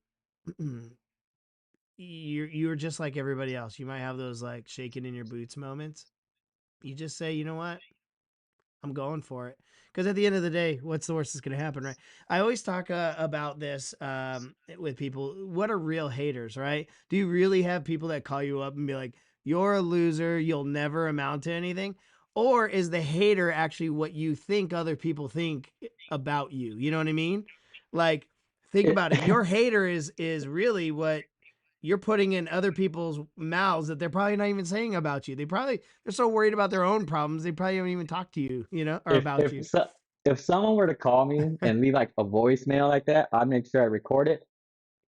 you're just like everybody else, you might have those like shaking in your boots moments. You just say, you know what, I'm going for it. Because at the end of the day, what's the worst that's going to happen, right? I always talk about this with people. What are real haters, right? Do you really have people that call you up and be like, you're a loser, you'll never amount to anything? Or is the hater actually what you think other people think about you? You know what I mean? Like, think about it. Your hater is really what you're putting in other people's mouths that they're probably not even saying about you. They're so worried about their own problems they probably don't even talk to you, or if about if you. so, if someone were to call me and leave like a voicemail like that, I'd make sure I record it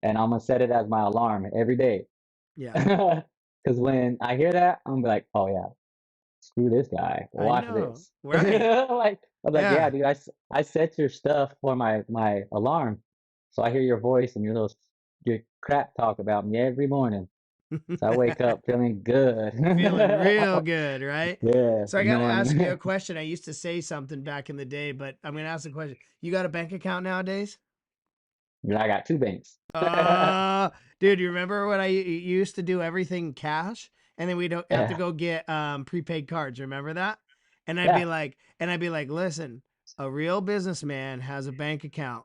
and I'm gonna set it as my alarm every day. Yeah, Because when I hear that, I'm gonna be like, oh yeah, screw this guy. I Watch know. this. Right. Like I'm like, yeah, Yeah. dude, I set your stuff for my alarm, so I hear your voice and your crap talk about me every morning. So I wake up feeling good. Feeling real good, right? Yeah, So I got to ask you a knowing question. I used to say something back in the day, but I'm going to ask the question. You got a bank account nowadays? I got two banks. Uh, Dude, you remember when I used to do everything cash and then we'd have to Yeah, go get prepaid cards, remember that? yeah. And I'd be like, "Listen, a real businessman has a bank account.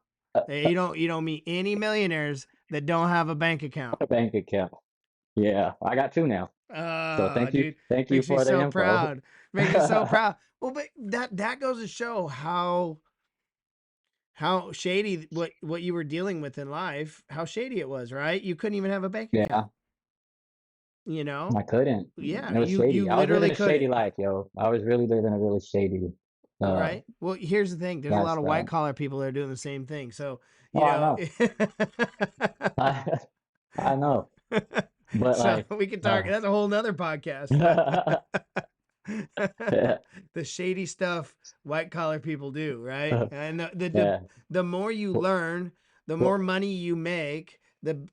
You don't meet any millionaires that don't have a bank account." A bank account. Yeah, I got two now. So Dude, thank you makes me for the so info. proud. Makes me so proud. Well, but that goes to show how shady what you were dealing with in life, how shady it was, right? You couldn't even have a bank Yeah, account, you know? I couldn't. Yeah, It was you shady. I was living literally a shady couldn't. life, yo. I was really living a really shady uh Right. Well, here's the thing. There's a lot of white lifestyle. collar people that are doing the same thing. So, Oh, you I know, know. I I know. But so like we can talk. uh That's a whole nother podcast, but yeah, the shady stuff white collar people do, right? And yeah. the more you Well, learn, the more well, money you make, the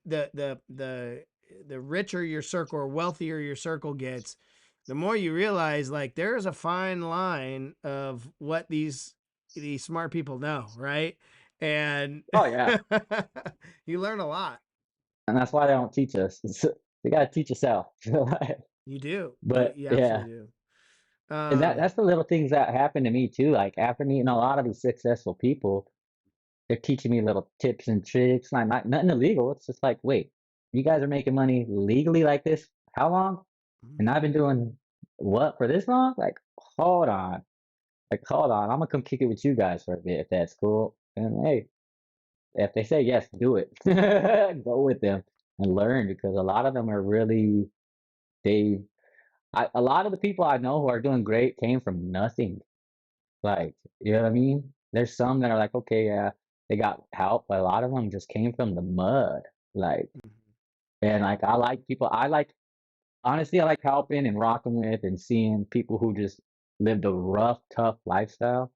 the richer your circle or wealthier your circle gets, the more you realize like there's a fine line of what these smart people know, right? And Oh yeah, you learn a lot. and that's why they don't teach us. You gotta teach yourself. You do. You But you yeah, absolutely do. and Um, that's the little things that happen to me too. Like after meeting a lot of these successful people, they're teaching me little tips and tricks. Not nothing illegal. It's just like, wait, you guys are making money legally like this? How long? And I've been doing what for this long? Like, hold on. Like, hold on. I'm gonna come kick it with you guys for a bit if that's cool. And hey, if they say yes, do it. Go with them and learn because a lot of them are really they. A lot of the people I know who are doing great came from nothing. Like, you know what I mean? There's some that are like, okay, yeah, they got help, but a lot of them just came from the mud. Like, and like I like people. I like honestly, I like helping and rocking with and seeing people who just lived a rough, tough lifestyle,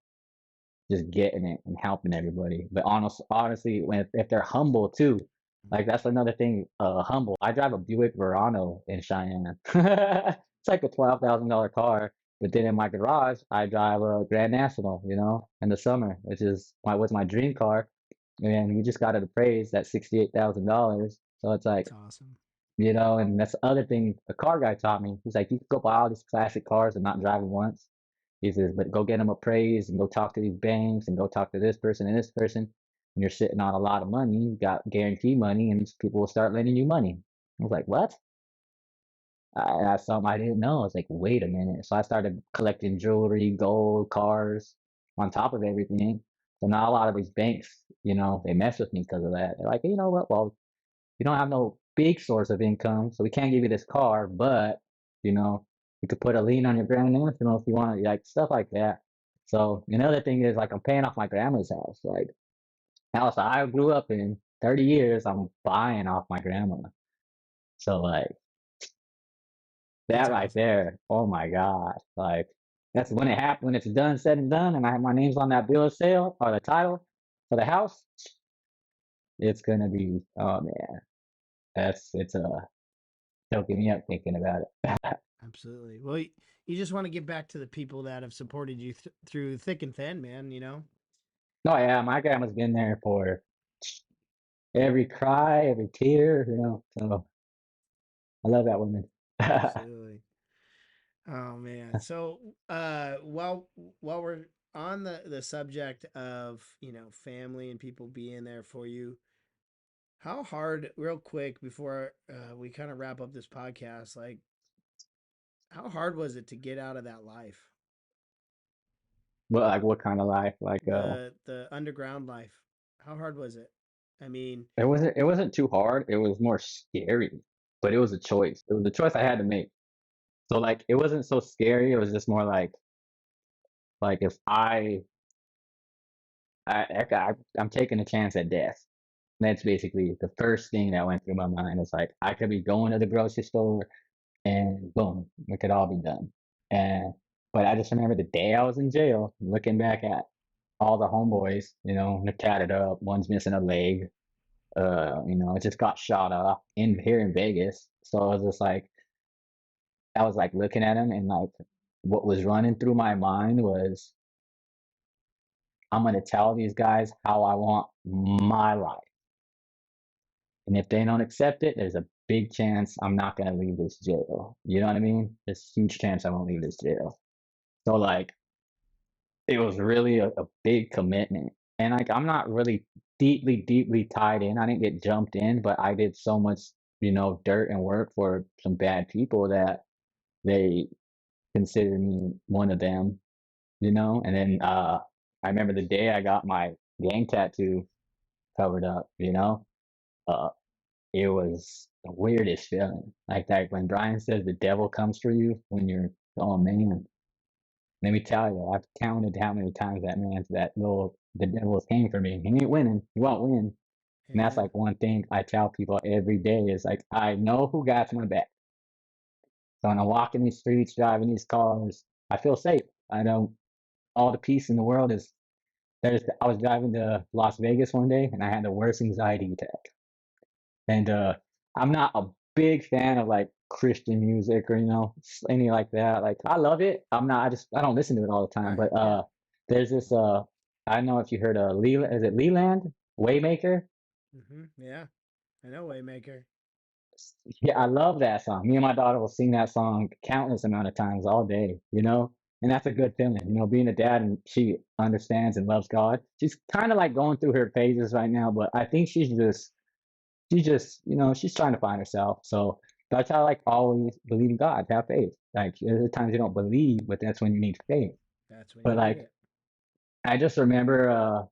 just getting it and helping everybody. But honestly, when if they're humble too, like that's another thing. Humble. I drive a Buick Verano in Cheyenne. It's like a $12,000 car, but then in my garage, I drive a Grand National. You know, in the summer, which is my was my dream car, and we just got it appraised at $68,000. So it's like it's awesome. you know, and that's the other thing the car guy taught me. He's like, you can go buy all these classic cars and not drive them once. He says, but go get them appraised and go talk to these banks and go talk to this person and this person. And you're sitting on a lot of money, you got guaranteed money, and people will start lending you money. I was like, what? That's something I didn't know. I was like, wait a minute. So I started collecting jewelry, gold, cars on top of everything. So now a lot of these banks, you know, they mess with me because of that. They're like, you know what? Well, you don't have no big source of income, so we can't give you this car, but you know, you could put a lien on your Grand National if you want, like stuff like that. So another thing is like I'm paying off my grandma's house, like house I grew up in 30 years, I'm buying off my grandma. So like That's that right awesome. there, oh my God, like that's when it happened, when it's done, said and done, and I have my name's on that bill of sale or the title for the house, it's gonna be, oh man, it's choking me up thinking about it. Absolutely. Well, you just want to give back to the people that have supported you through thick and thin, man. You know. Oh yeah, my grandma's been there for every cry, every tear, you know. So I love that woman. Absolutely. Oh man. So while we're on the subject of, family and people being there for you, how hard, real quick before we kind of wrap up this podcast, like how hard was it to get out of that life? But like, what kind of life? Like, The underground life. How hard was it? I mean, it wasn't too hard. It was more scary, but it was a choice. It was a choice I had to make. So like, it wasn't so scary. It was just more like if I'm taking a chance at death. That's basically the first thing that went through my mind. It's like I could be going to the grocery store and boom, it could all be done. And but I just remember the day I was in jail, looking back at all the homeboys, you know, they're tatted up, one's missing a leg, you know, it just got shot off in here in Vegas. So I was just like I was like looking at him and like what was running through my mind was I'm gonna tell these guys how I want my life. And if they don't accept it, there's a big chance I'm not gonna leave this jail. You know what I mean? There's a huge chance I won't leave this jail. So like it was really a big commitment. And like I'm not really deeply tied in. I didn't get jumped in, but I did so much, you know, dirt and work for some bad people that they consider me one of them, you know? And then I remember the day I got my gang tattoo covered up, you know? Uh it was the weirdest feeling. Like that when Brian says the devil comes for you when you're oh man, let me tell you, I've counted how many times that little the devil came for me. He ain't winning. He won't win. And that's amen. like one thing I tell people every day is like I know who got my back. So when I'm walking these streets, driving these cars, I feel safe. I know all the peace in the world is there's I was driving to Las Vegas one day and I had the worst anxiety attack. And I'm not a big fan of like Christian music or any like that. Like I love it. I don't listen to it all the time, Right. but Yeah. there's this I don't know if you heard of Leland, is it Leland? Waymaker? Yeah. I know Waymaker. Yeah, I love that song. Me and my daughter will sing that song countless amount of times all day, and that's a good feeling, being a dad and she understands and loves God. She's kind of like going through her phases right now, but I think she's trying to find herself. So that's how I like always believe in God, have faith. Like there's times you don't believe, but that's when you need faith. That's when But you need like it. I just remember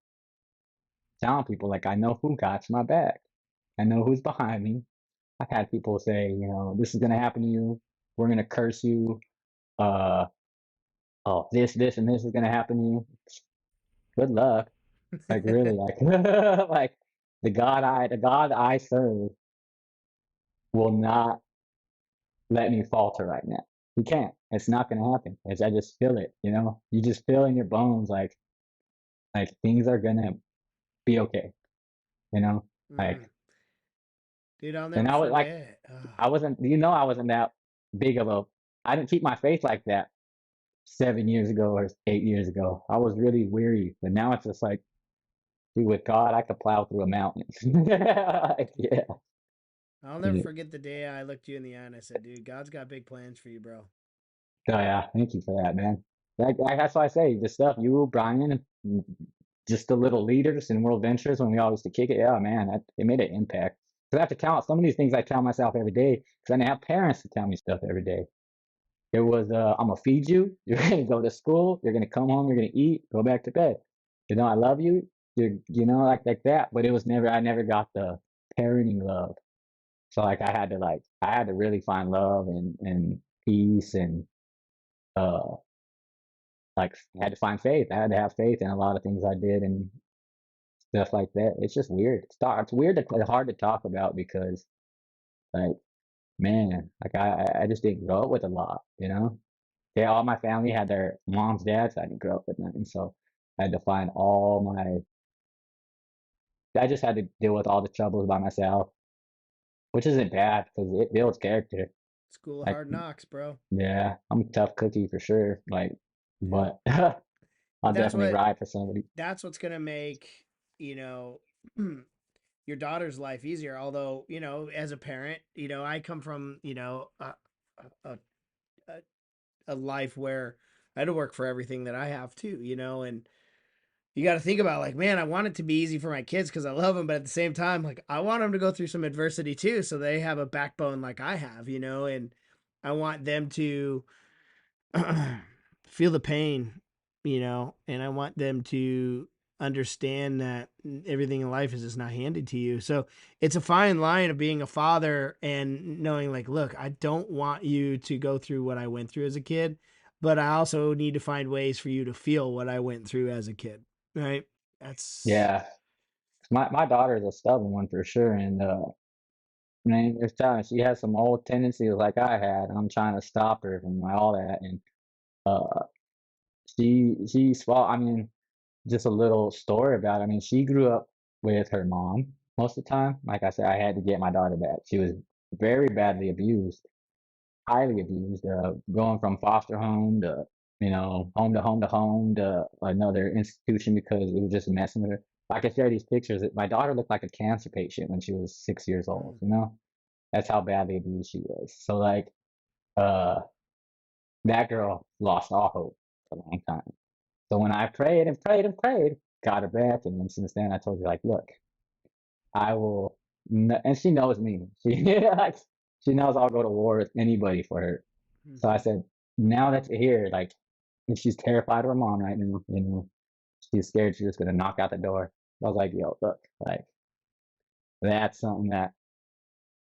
telling people like I know who got's my back. I know who's behind me. I've had people say, this is gonna happen to you. We're gonna curse you. Uh oh, this, and this is gonna happen to you. Good luck. Like really, like like the God I serve will not let me falter right now. He can't. It's not gonna happen. I just feel it, You just feel in your bones like things are gonna be okay, you know? Like Mm. Dude, I'll and never I was like forget. Oh, I wasn't that big of a I didn't keep my faith like that 7 years ago or 8 years ago. I was really weary, but now it's just like, dude, with God, I could plow through a mountain. Like, yeah, I'll never yeah. forget the day I looked you in the eye and I said, dude, God's got big plans for you, bro. Oh yeah, thank you for that, man. That's why I say the stuff you, Brian, and just the little leaders in World Ventures when we all used to kick it. Yeah, man, it made an impact. Because I have to count some of these things I tell myself every day because I didn't have parents to tell me stuff every day. It was, I'm gonna feed you. You're gonna go to school. You're gonna come home. You're gonna eat. Go back to bed. I love you. Like that. But it was never. I never got the parenting love. So like I had to really find love and peace and uh like I had to find faith. I had to have faith in a lot of things I did and stuff like that. It's just weird. It's weird. It's hard to talk about because like man, like I just didn't grow up with a lot. Yeah, all my family had their moms, dads. I didn't grow up with nothing, so I had to find all my. I just had to deal with all the troubles by myself, which isn't bad because it builds character. School of Like, hard knocks, bro. yeah, I'm a tough cookie for sure. Like, Yeah. but But I'll definitely ride for somebody. that's what's gonna make, you know, your daughter's life easier. Although, as a parent, I come from, a, a, a life where I had to work for everything that I have too, and you got to think about like, man, I want it to be easy for my kids because I love them, but at the same time, like, I want them to go through some adversity too, so they have a backbone like I have, and I want them to feel the pain, and I want them to understand that everything in life is just not handed to you. So it's a fine line of being a father and knowing, like, look, I don't want you to go through what I went through as a kid, but I also need to find ways for you to feel what I went through as a kid. Right? That's Yeah, my daughter is a stubborn one for sure, and man, there's times she has some old tendencies like I had, and I'm trying to stop her from all that, and uh, she's well, I mean. Just a little story about it. I mean, she grew up with her mom most of the time. Like I said, I had to get my daughter back. She was very badly abused, highly abused, going from foster home to, home to home to home to another institution because it was just messing with her. I can share these pictures. My daughter looked like a cancer patient when she was 6 years old, mm, That's how badly abused she was. So like, uh, that girl lost all hope for a long time. So when I prayed and prayed and prayed, got her back, and then since then I told her like, look, I will, and she knows me. She like, she knows I'll go to war with anybody for her. So I mhm. said, now that you're here, like, and she's terrified of her mom right now. She's scared she's just gonna knock out the door. I was like, yo, look, like that's something that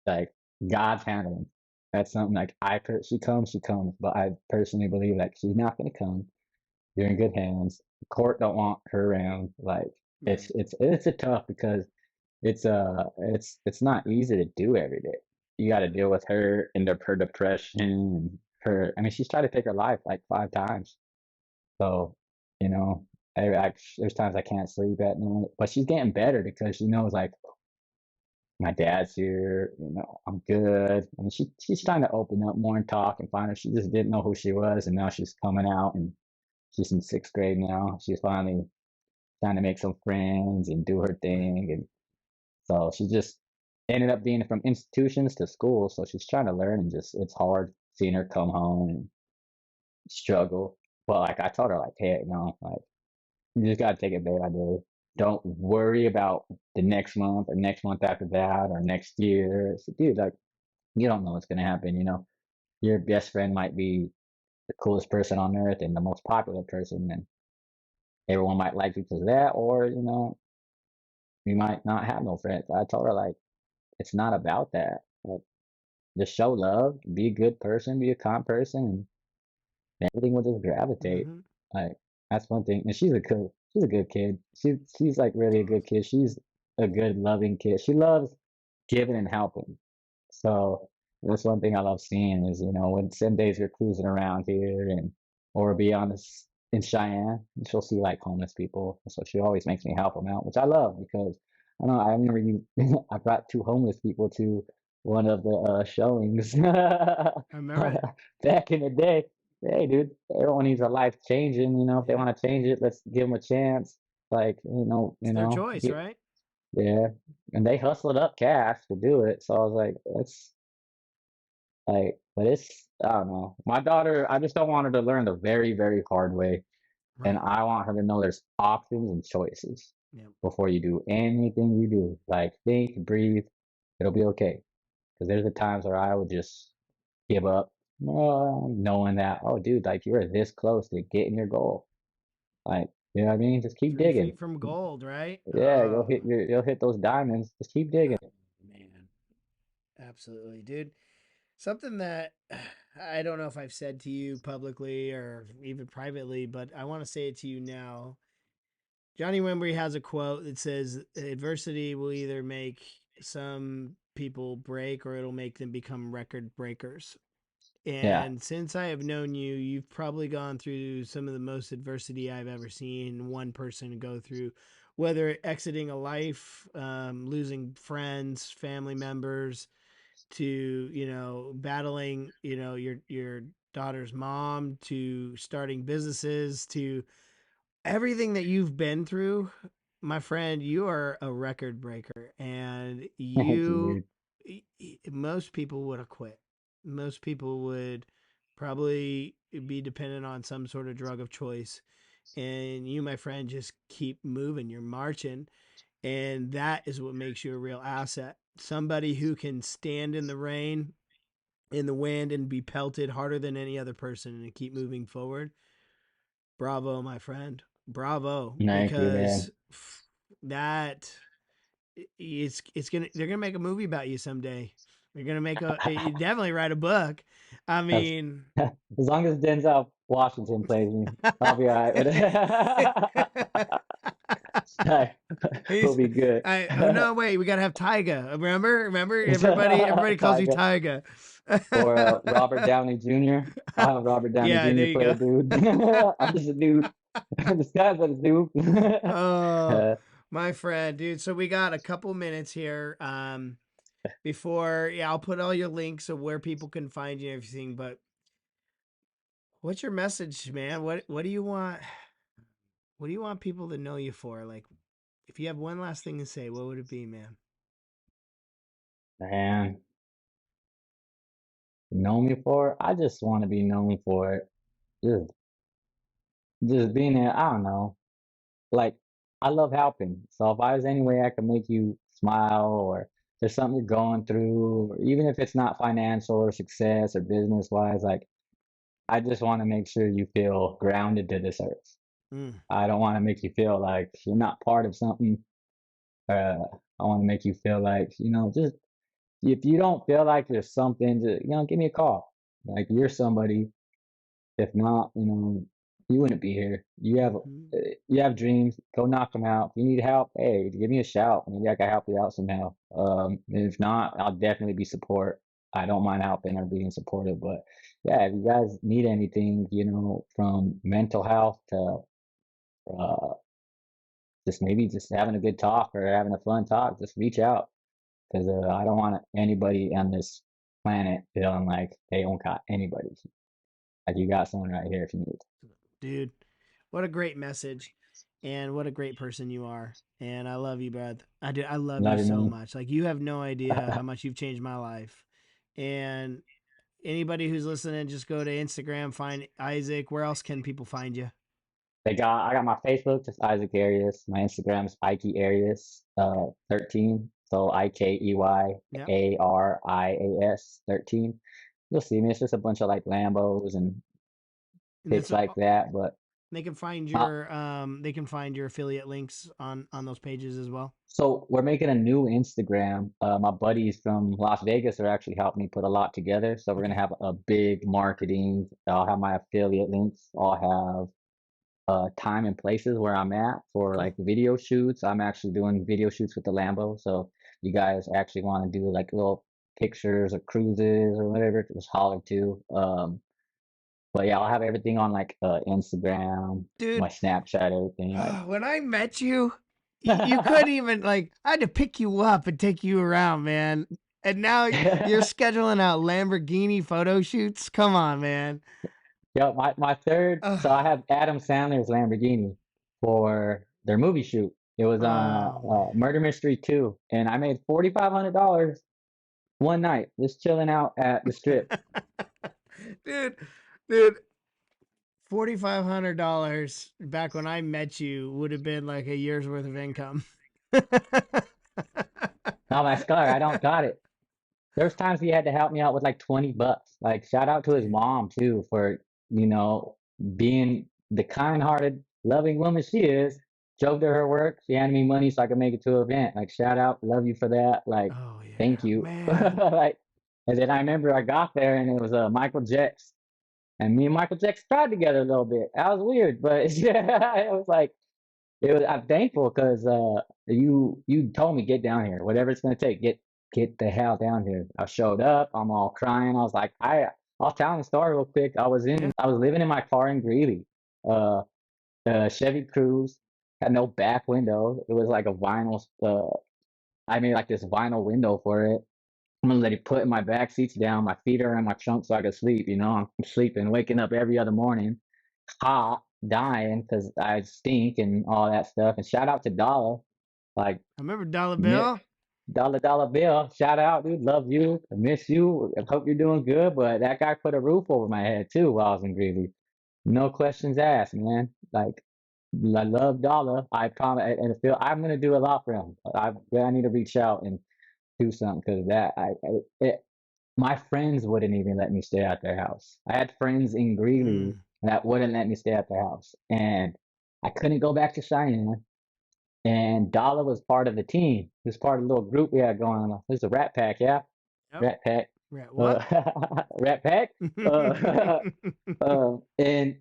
like God's handling. That's something like she comes, but I personally believe like she's not gonna come. You're in good hands. The court don't want her around. Like Right. it's a tough because it's not easy to do every day. You got to deal with her and her depression and her. I mean, she's tried to take her life like 5 times. So you know, there's times I can't sleep at night, but she's getting better because she knows like my dad's here, I'm good. And she's trying to open up more and talk and find her. She just didn't know who she was, and now she's coming out, and she's in sixth grade now. She's finally trying to make some friends and do her thing, and so she just ended up being from institutions to school. So she's trying to learn, and just it's hard seeing her come home and struggle. But like I told her, like, hey, like you just gotta take it day by day. Don't worry about the next month or next month after that or next year. So, dude, like you don't know what's gonna happen. Your best friend might be the coolest person on earth and the most popular person, and everyone might like you because of that, or you might not have no friends. I told her like it's not about that. Like, just show love, be a good person, be a calm person, and everything will just gravitate. Mm-hmm. Like that's one thing. And she's a good kid. She's like really a good kid. She's a good loving kid. She loves giving and helping. So that's one thing I love seeing is, when some days we're cruising around here and or be on this in Cheyenne, and she'll see like homeless people. So she always makes me help them out, which I love because I know I remember you I brought two homeless people to one of the showings I remember it. back in the day. Hey dude, everyone needs a life changing, if they Yeah. want to change it, let's give them a chance. Like, It's their choice, right? yeah, and they hustled up cash to do it. So I was like, it's like, but it's I don't know. My daughter, I just don't want her to learn the very, very hard way, and Right. I want her to know there's options and choices Yeah. before you do anything you do. Like, think, breathe, it'll be okay. Because there's the times where I would just give up, knowing that, oh, dude, like you are this close to getting your goal. Like, you know what I mean? Just keep 3 feet digging. from gold, right? Yeah, you'll hit those diamonds. Just keep digging. Man, absolutely, dude. Something that I don't know if I've said to you publicly or even privately, but I want to say it to you now. Johnny Wimbrey has a quote that says, "Adversity will either make some people break or it'll make them become record breakers." Yeah, And since I have known you, you've probably gone through some of the most adversity I've ever seen one person go through, whether exiting a life, losing friends, family members, to battling your daughter's mom, to starting businesses, to everything that you've been through. My friend, you are a record breaker, and thank you, dude. most people would have quit. Most people would probably be dependent on some sort of drug of choice, and you, my friend, just keep moving. You're marching, and that is what makes you a real asset. Somebody who can stand in the rain, in the wind, and be pelted harder than any other person and keep moving forward. Bravo, my friend. Bravo, Thank you, because man. that it's gonna they're gonna make a movie about you someday. They're gonna make a definitely write a book. I As, mean, as long as Denzel Washington plays me, I'll be all right with it. We'll he's be good. I oh no wait, we gotta have Tyga. Remember everybody calls you Tiger Tyga. or Robert Downey Jr. I'll have Robert Downey Yeah, there Jr. you play a go. dude. I'm just a dude. This guy's a dude. Oh, my friend, dude. So we got a couple minutes here. Before, yeah, I'll put all your links of where people can find you and everything. But what's your message, man? What do you want? What do you want people to know you for? Like, if you have one last thing to say, what would it be, man? Man, know me for it? I just want to be known for it. Just, just being there. I don't know. Like, I love helping. So if I was any way I could make you smile or there's something you're going through, or even if it's not financial or success or business wise, like I just want to make sure you feel grounded to this earth. Mm, I don't want to make you feel like you're not part of something. I want to make you feel like, just if you don't feel like there's something to, give me a call. Like you're somebody. If not, you wouldn't be here. hmm You have dreams. Go knock them out. If you need help, hey, give me a shout. Maybe I can help you out somehow. If not, I'll definitely be support. I don't mind helping or being supportive. But yeah, if you guys need anything, from mental health to uh, just maybe just having a good talk or having a fun talk, just reach out. because I don't want anybody on this planet feeling like they don't got anybody. Like you got someone right here if you need. Dude, what a great message, and what a great person you are. And I love you, brother. I do. I love you Love you, so man. much. Like, you have no idea how much you've changed my life. And anybody who's listening, just go to Instagram, find Isaac. Where else can people find you? I got my Facebook, just Isaac Arias. My Instagram is Ike Arias 13. So Yep. IKEYARIAS 13. You'll see me. It's just a bunch of like Lambos and And pics that's like that. But uh, they can find your affiliate links on those pages as well. so we're making a new Instagram. My buddies from Las Vegas are actually helping me put a lot together. So we're gonna Okay. have a big marketing. I'll have my affiliate links. I'll have time and places where I'm at for Cool. like video shoots. I'm actually doing video shoots with the Lambo. So you guys actually want to do like little pictures or cruises or whatever, just holler too. But yeah, I'll have everything on like Instagram, my Dude, Snapchat, everything. Like when I met you, you couldn't even, like, I had to pick you up and take you around, man. And now you're scheduling out Lamborghini photo shoots. Come on, man. yeah, my third. Ugh. So I have Adam Sandler's Lamborghini for their movie shoot. It was on Oh man. Murder Mystery 2, and I made $4,500 one night just chilling out at the strip. dude, dude, $4,500 back when I met you would have been like a year's worth of income. Now my scar, I don't got it. There's times he had to help me out with like 20 bucks. Like shout out to his Dude, mom too for, you know, being the kind-hearted, loving woman she is. Drove to her work. She handed me money so I could make it to an event. Like shout out, love you for that. Like oh yeah, thank you. man. Like and then I remember I got there and it was Michael Jackson. And me and Michael Jackson tried together a little bit. That was weird, but yeah, it was like it was. I'm thankful because you told me get down here, whatever it's gonna take, get the hell down here. I showed up. I'm all crying. I was like, I'll tell the story real quick. Yeah. I was living in my car in Greeley, uh, Chevy Cruze, had no back window. It was like a vinyl. I made like this vinyl window for it. I'm gonna let it put my back seats down. My feet are in my trunk so I can sleep. You know, I'm sleeping, waking up every other morning hot, dying because I stink and all that stuff. And shout out to Dollar, like I remember Dollar mi- Bill. Dollar Bill. Shout out, dude. Love you. I miss you. I hope you're doing good. But that guy put a roof over my head too while I was in Greeley. No questions asked, man. Like I love Dollar. I promise, and feel I'm gonna do a lot for him. I need to reach out and do something because my friends wouldn't even let me stay at their house. I had friends in Greeley Mm. that wouldn't let me stay at their house, and I couldn't go back to Cheyenne. And Dollar was part of the team. He was part of the little group we had going on. It was a Rat Pack, yeah, Yep. Rat Pack, Right. uh, What? Rat Pack. And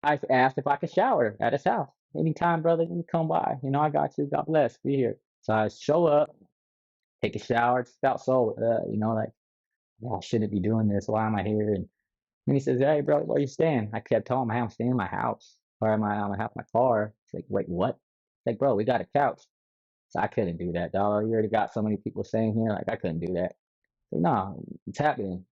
I asked if I could shower at his house anytime, brother. You come by, you know, I got you. God bless. Be here. So I show up, take a shower. It felt so, like yeah, I shouldn't be doing this. Why am I here? And he says, "Hey, bro, where you staying?" I kept telling him, "Hey, I'm staying in my house, or I'm have my car." He's like, "Wait, what?" Like, bro, we got a couch. So I couldn't do that, dog. You already got so many people staying here. Like, I couldn't do that. Like, no, it's happening.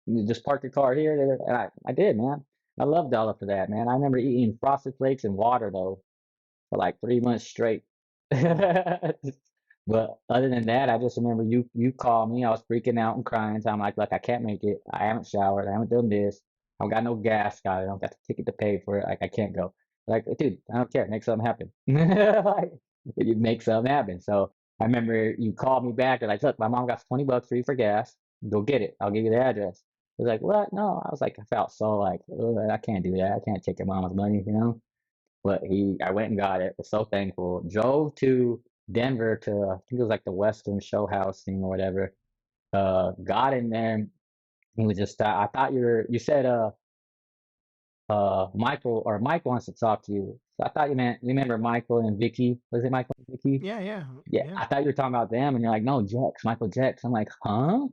You just park your car here. There. And I did, man. I love Dollar for that, man. I remember eating Frosted Flakes and water though for like 3 months straight. But other than that, I just remember you called me. I was freaking out and crying. So I'm like, look, I can't make it. I haven't showered. I haven't done this. I don't got no gas, guy. I don't got the ticket to pay for it. Like I can't go. Like, dude, I don't care. Make something happen. Like you make something happen. So I remember you called me back. You're like, look, my mom got 20 bucks for you for gas. Go get it. I'll give you the address. I was like, what? No. I was like, I felt so like, "Ugh, I can't do that. I can't take your mama's money, you know? But I went and got it. Was so thankful. Drove to Denver to, I think it was like the Western Show House thing or whatever. Got in there. He was just, I thought you said, Mike wants to talk to you. So I thought you remember Michael and Vicky? Was it Michael and Vicky? Yeah, yeah, Yeah, yeah. I thought you were talking about them, and you're like, no, Jex, Michael Jex. I'm like, huh?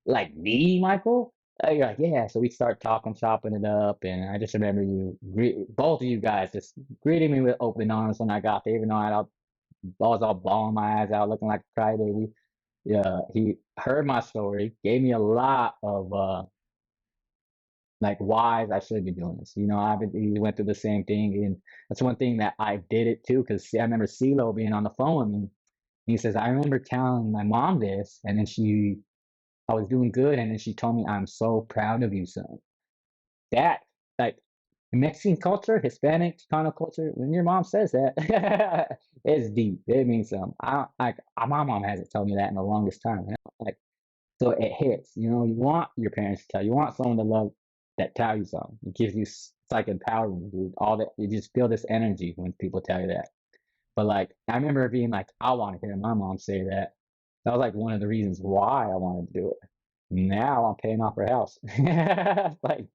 Like me, Michael? You're like, yeah. So we start talking, chopping it up, and I just remember both of you guys just greeting me with open arms when I got there, even though I was all bawling my eyes out, looking like a crybaby. Yeah, he heard my story, gave me a lot of like whys I should be doing this. He went through the same thing, and that's one thing that I did it too. Because I remember CeeLo being on the phone with me. He says, I remember telling my mom this, and then I was doing good, and then she told me, I'm so proud of you, son. That, like, Mexican culture, Hispanic kind of culture, when your mom says that, it's deep. It means something. My mom hasn't told me that in the longest time. Like, so it hits. You want your parents to tell you. You want someone to love that tell you something. It gives you, it's like empowering, dude. All that, you just feel this energy when people tell you that. But like, I remember being like, I want to hear my mom say that. That was like one of the reasons why I wanted to do it. Now I'm paying off her house. Like,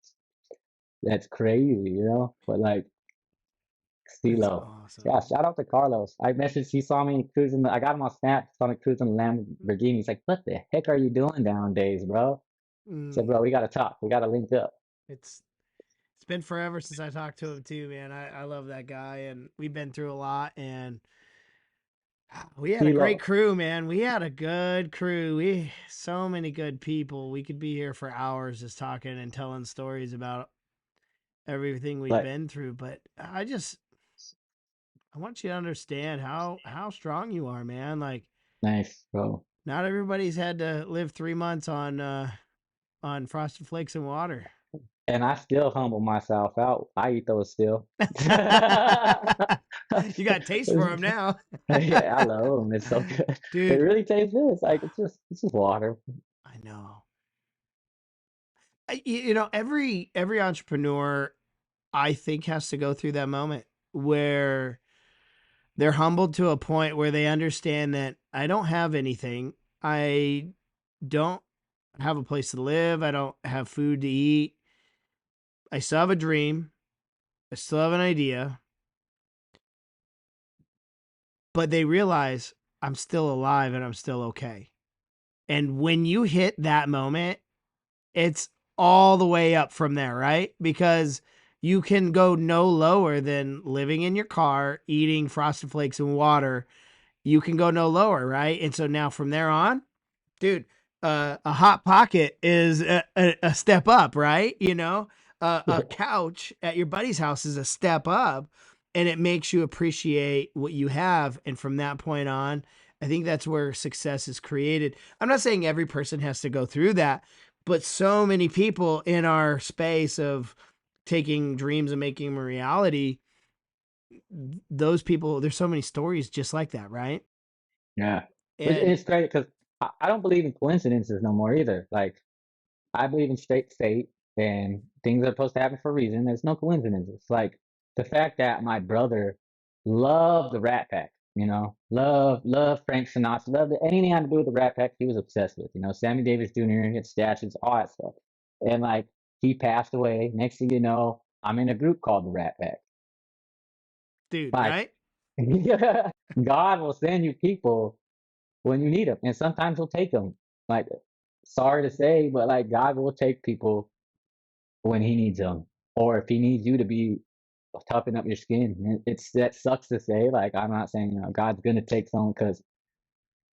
that's crazy. But like, That's Stilo. Yeah, awesome. shout out to Carlos. I messaged, he saw me cruising. I got him on Snap, saw me cruising the Lamborghini. He's like, what the heck are you doing nowadays, bro? I said, Mm, bro, we gotta talk. We gotta link up. it's it's been forever since I talked to him too, man. I love that guy, and we've been through a lot, and we had a great Stilo. crew, man. We had a good crew. We so many good people. We could be here for hours just talking and telling stories about everything we've Like, been through. But I want you to understand how strong you are, man. Like nice, bro. not everybody's had to live 3 months on Frosted Flakes and water. And I still humble myself out. I eat those still. You got taste for them now. Yeah, I love them. It's so good. It Dude, really tastes good. It's like it's just water. I know. Every entrepreneur I think has to go through that moment where they're humbled to a point where they understand that I don't have anything. I don't have a place to live. I don't have food to eat. I still have a dream. I still have an idea, but they realize I'm still alive and I'm still okay. And when you hit that moment, it's all the way up from there, right? Because you can go no lower than living in your car, eating Frosted Flakes and water. You can go no lower, right? And so now from there on, dude, a hot pocket is a step up, right? A couch at your buddy's house is a step up, and it makes you appreciate what you have. And from that point on, I think that's where success is created. I'm not saying every person has to go through that, but so many people in our space of taking dreams and making them a reality, those people, there's so many stories just like that, right? Yeah. Which And is great because I don't believe in coincidences no more either. Like, I believe in straight fate and things are supposed to happen for a reason. There's no coincidences. Like the fact that my brother loved the Rat Pack, loved Frank Sinatra, loved anything had to do with the Rat Pack, he was obsessed with. Sammy Davis Jr., his statues, all that stuff. And like he passed away. Next thing you know, I'm in a group called the Rat Pack. dude, Like, right? God will send you people when you need them, and sometimes he'll take them. Like, sorry to say, but like God will take people when he needs them, or if he needs you to be toughen up your skin. It's that sucks to say. Like, I'm not saying God's gonna take someone because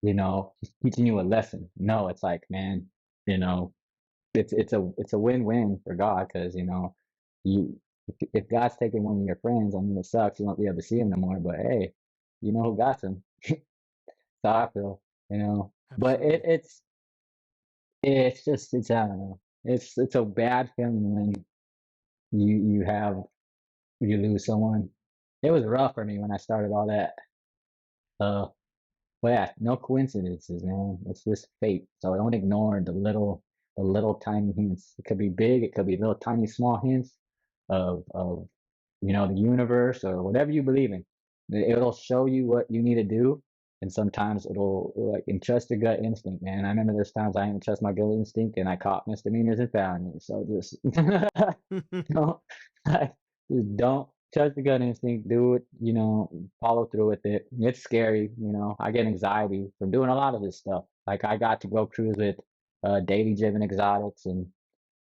he's teaching you a lesson. No, it's like, man, you know it's a win-win for God because you if God's taking one of your friends, I mean it sucks. You won't be able to see him no more. But hey, you know who got him? That's how I feel. But Absolutely. it's just it's I don't know. It's a bad feeling when you have you lose someone. It was rough for me when I started all that. Uh, but yeah, no coincidences, man. It's just fate. So don't ignore the little tiny hints. It could be big, it could be little tiny small hints of the universe or whatever you believe in. It'll show you what you need to do, and sometimes it'll like and trust your gut instinct, man. I remember there's times I didn't trust my gut instinct, and I caught misdemeanors and felonies. So just don't just don't trust the gut instinct. Do it, follow through with it. It's scary. I get anxiety from doing a lot of this stuff. Like I got to go cruise with daily driven exotics and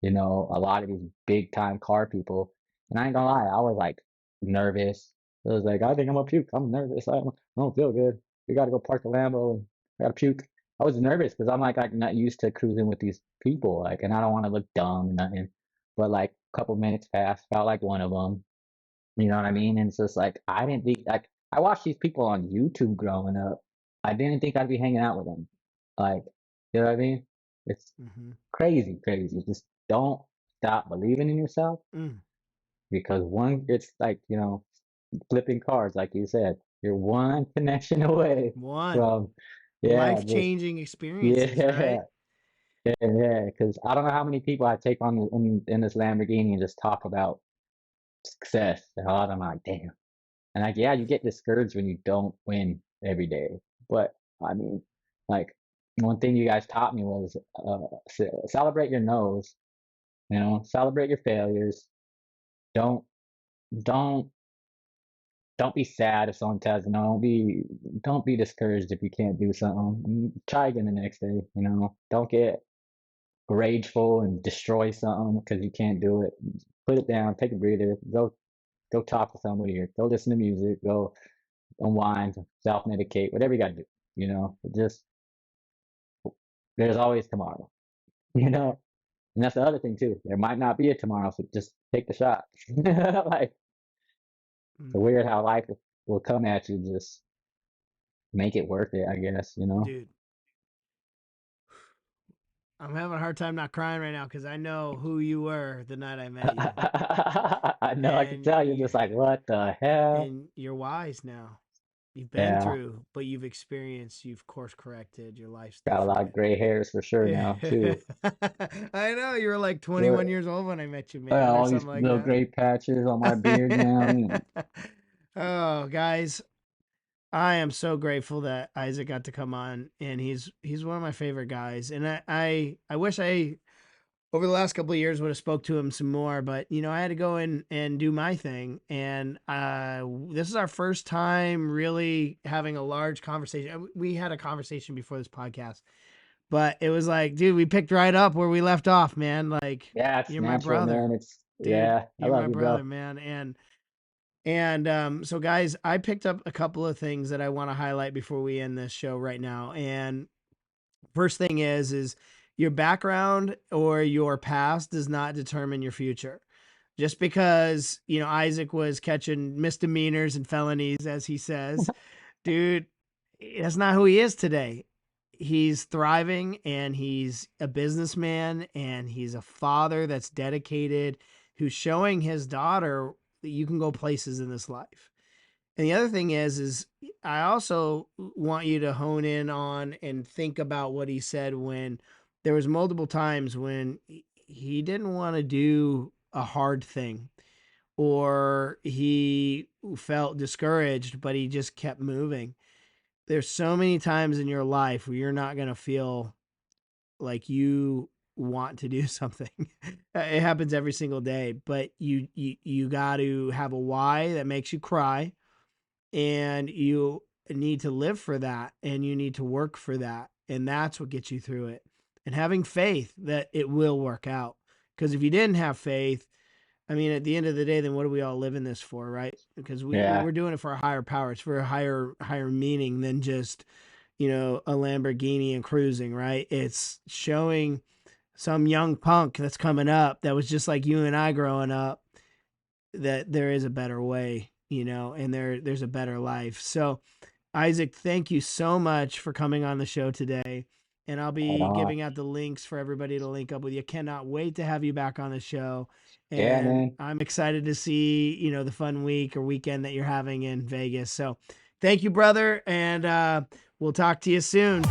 a lot of these big time car people. And I ain't gonna lie, I was like nervous. I was like, I think I'm gonna puke. I'm nervous. I don't feel good. We got to go park the Lambo and I got to puke. I was nervous because I'm like not used to cruising with these people, like, and I don't want to look dumb and nothing. But like a couple minutes passed, felt like one of them. You know what I mean? And it's just like I didn't think like I watched these people on YouTube growing up. I didn't think I'd be hanging out with them. Like, you know what I mean? It's Mm-hmm. crazy, crazy. Just don't stop believing in yourself Mm. because it's like, flipping cards, like you said. You're one connection away One. from, yeah, just, Life-changing experiences, yeah, right? yeah. Because I don't know how many people I take on in this Lamborghini and just talk about success. And a lot of them are like, damn. And like, yeah, you get discouraged when you don't win every day. But I mean, like, one thing you guys taught me was celebrate your no's, celebrate your failures. Don't, don't, don't be sad if someone tells you no. Don't be discouraged if you can't do something. Try again the next day. Don't get rageful and destroy something because you can't do it. Put it down, take a breather, go talk to somebody or go listen to music, go unwind, self medicate, whatever you got to do. But just there's always tomorrow. You know, and that's the other thing too. There might not be a tomorrow, so just take the shot. Like it's Mm. weird how life will come at you. Just make it worth it, I guess. Dude, I'm having a hard time not crying right now because I know who you were the night I met you, I know. I can and tell you're just like, what the hell? you're wise now. You've been Yeah, through, but you've experienced. You've course corrected. Your life's got a lot different. of gray hairs for sure now too. I know you were like But 21 years old when I met you, man, or all these something like little that. gray patches on my beard now. Oh, guys, I am so grateful that Isaac got to come on, and he's one of my favorite guys. And I wish I over the last couple of years would have spoke to him some more, but I had to go in and do my thing. And this is our first time really having a large conversation. We had a conversation before this podcast, but it was like, dude, we picked right up where we left off, man. Like, Yeah, it's you're my natural, brother, man. dude. Yeah, I You're my love you, brother, bro. man. And so, guys, I picked up a couple of things that I want to highlight before we end this show right now. And first thing is your background or your past does not determine your future. Just because, Isaac was catching misdemeanors and felonies, as he says, dude, that's not who he is today. He's thriving and he's a businessman and he's a father that's dedicated, who's showing his daughter that you can go places in this life. And the other thing is I also want you to hone in on and think about what he said when there was multiple times when he didn't want to do a hard thing or he felt discouraged, but he just kept moving. There's so many times in your life where you're not going to feel like you want to do something. It happens every single day, but you got to have a why that makes you cry, and you need to live for that and you need to work for that, and that's what gets you through it, and having faith that it will work out. Because if you didn't have faith, I mean, at the end of the day, then what are we all living this for, right? Because Yeah, we're doing it for a higher power. It's for a higher meaning than just a Lamborghini and cruising, right? It's showing some young punk that's coming up that was just like you and I growing up, that there is a better way, and there's a better life. So, Isaac, thank you so much for coming on the show today. And I'll right be on. giving out the links for everybody to link up with you. Cannot wait to have you back on the show. Yeah, And man. I'm excited to see, the fun week or weekend that you're having in Vegas. So thank you, brother. And we'll talk to you soon.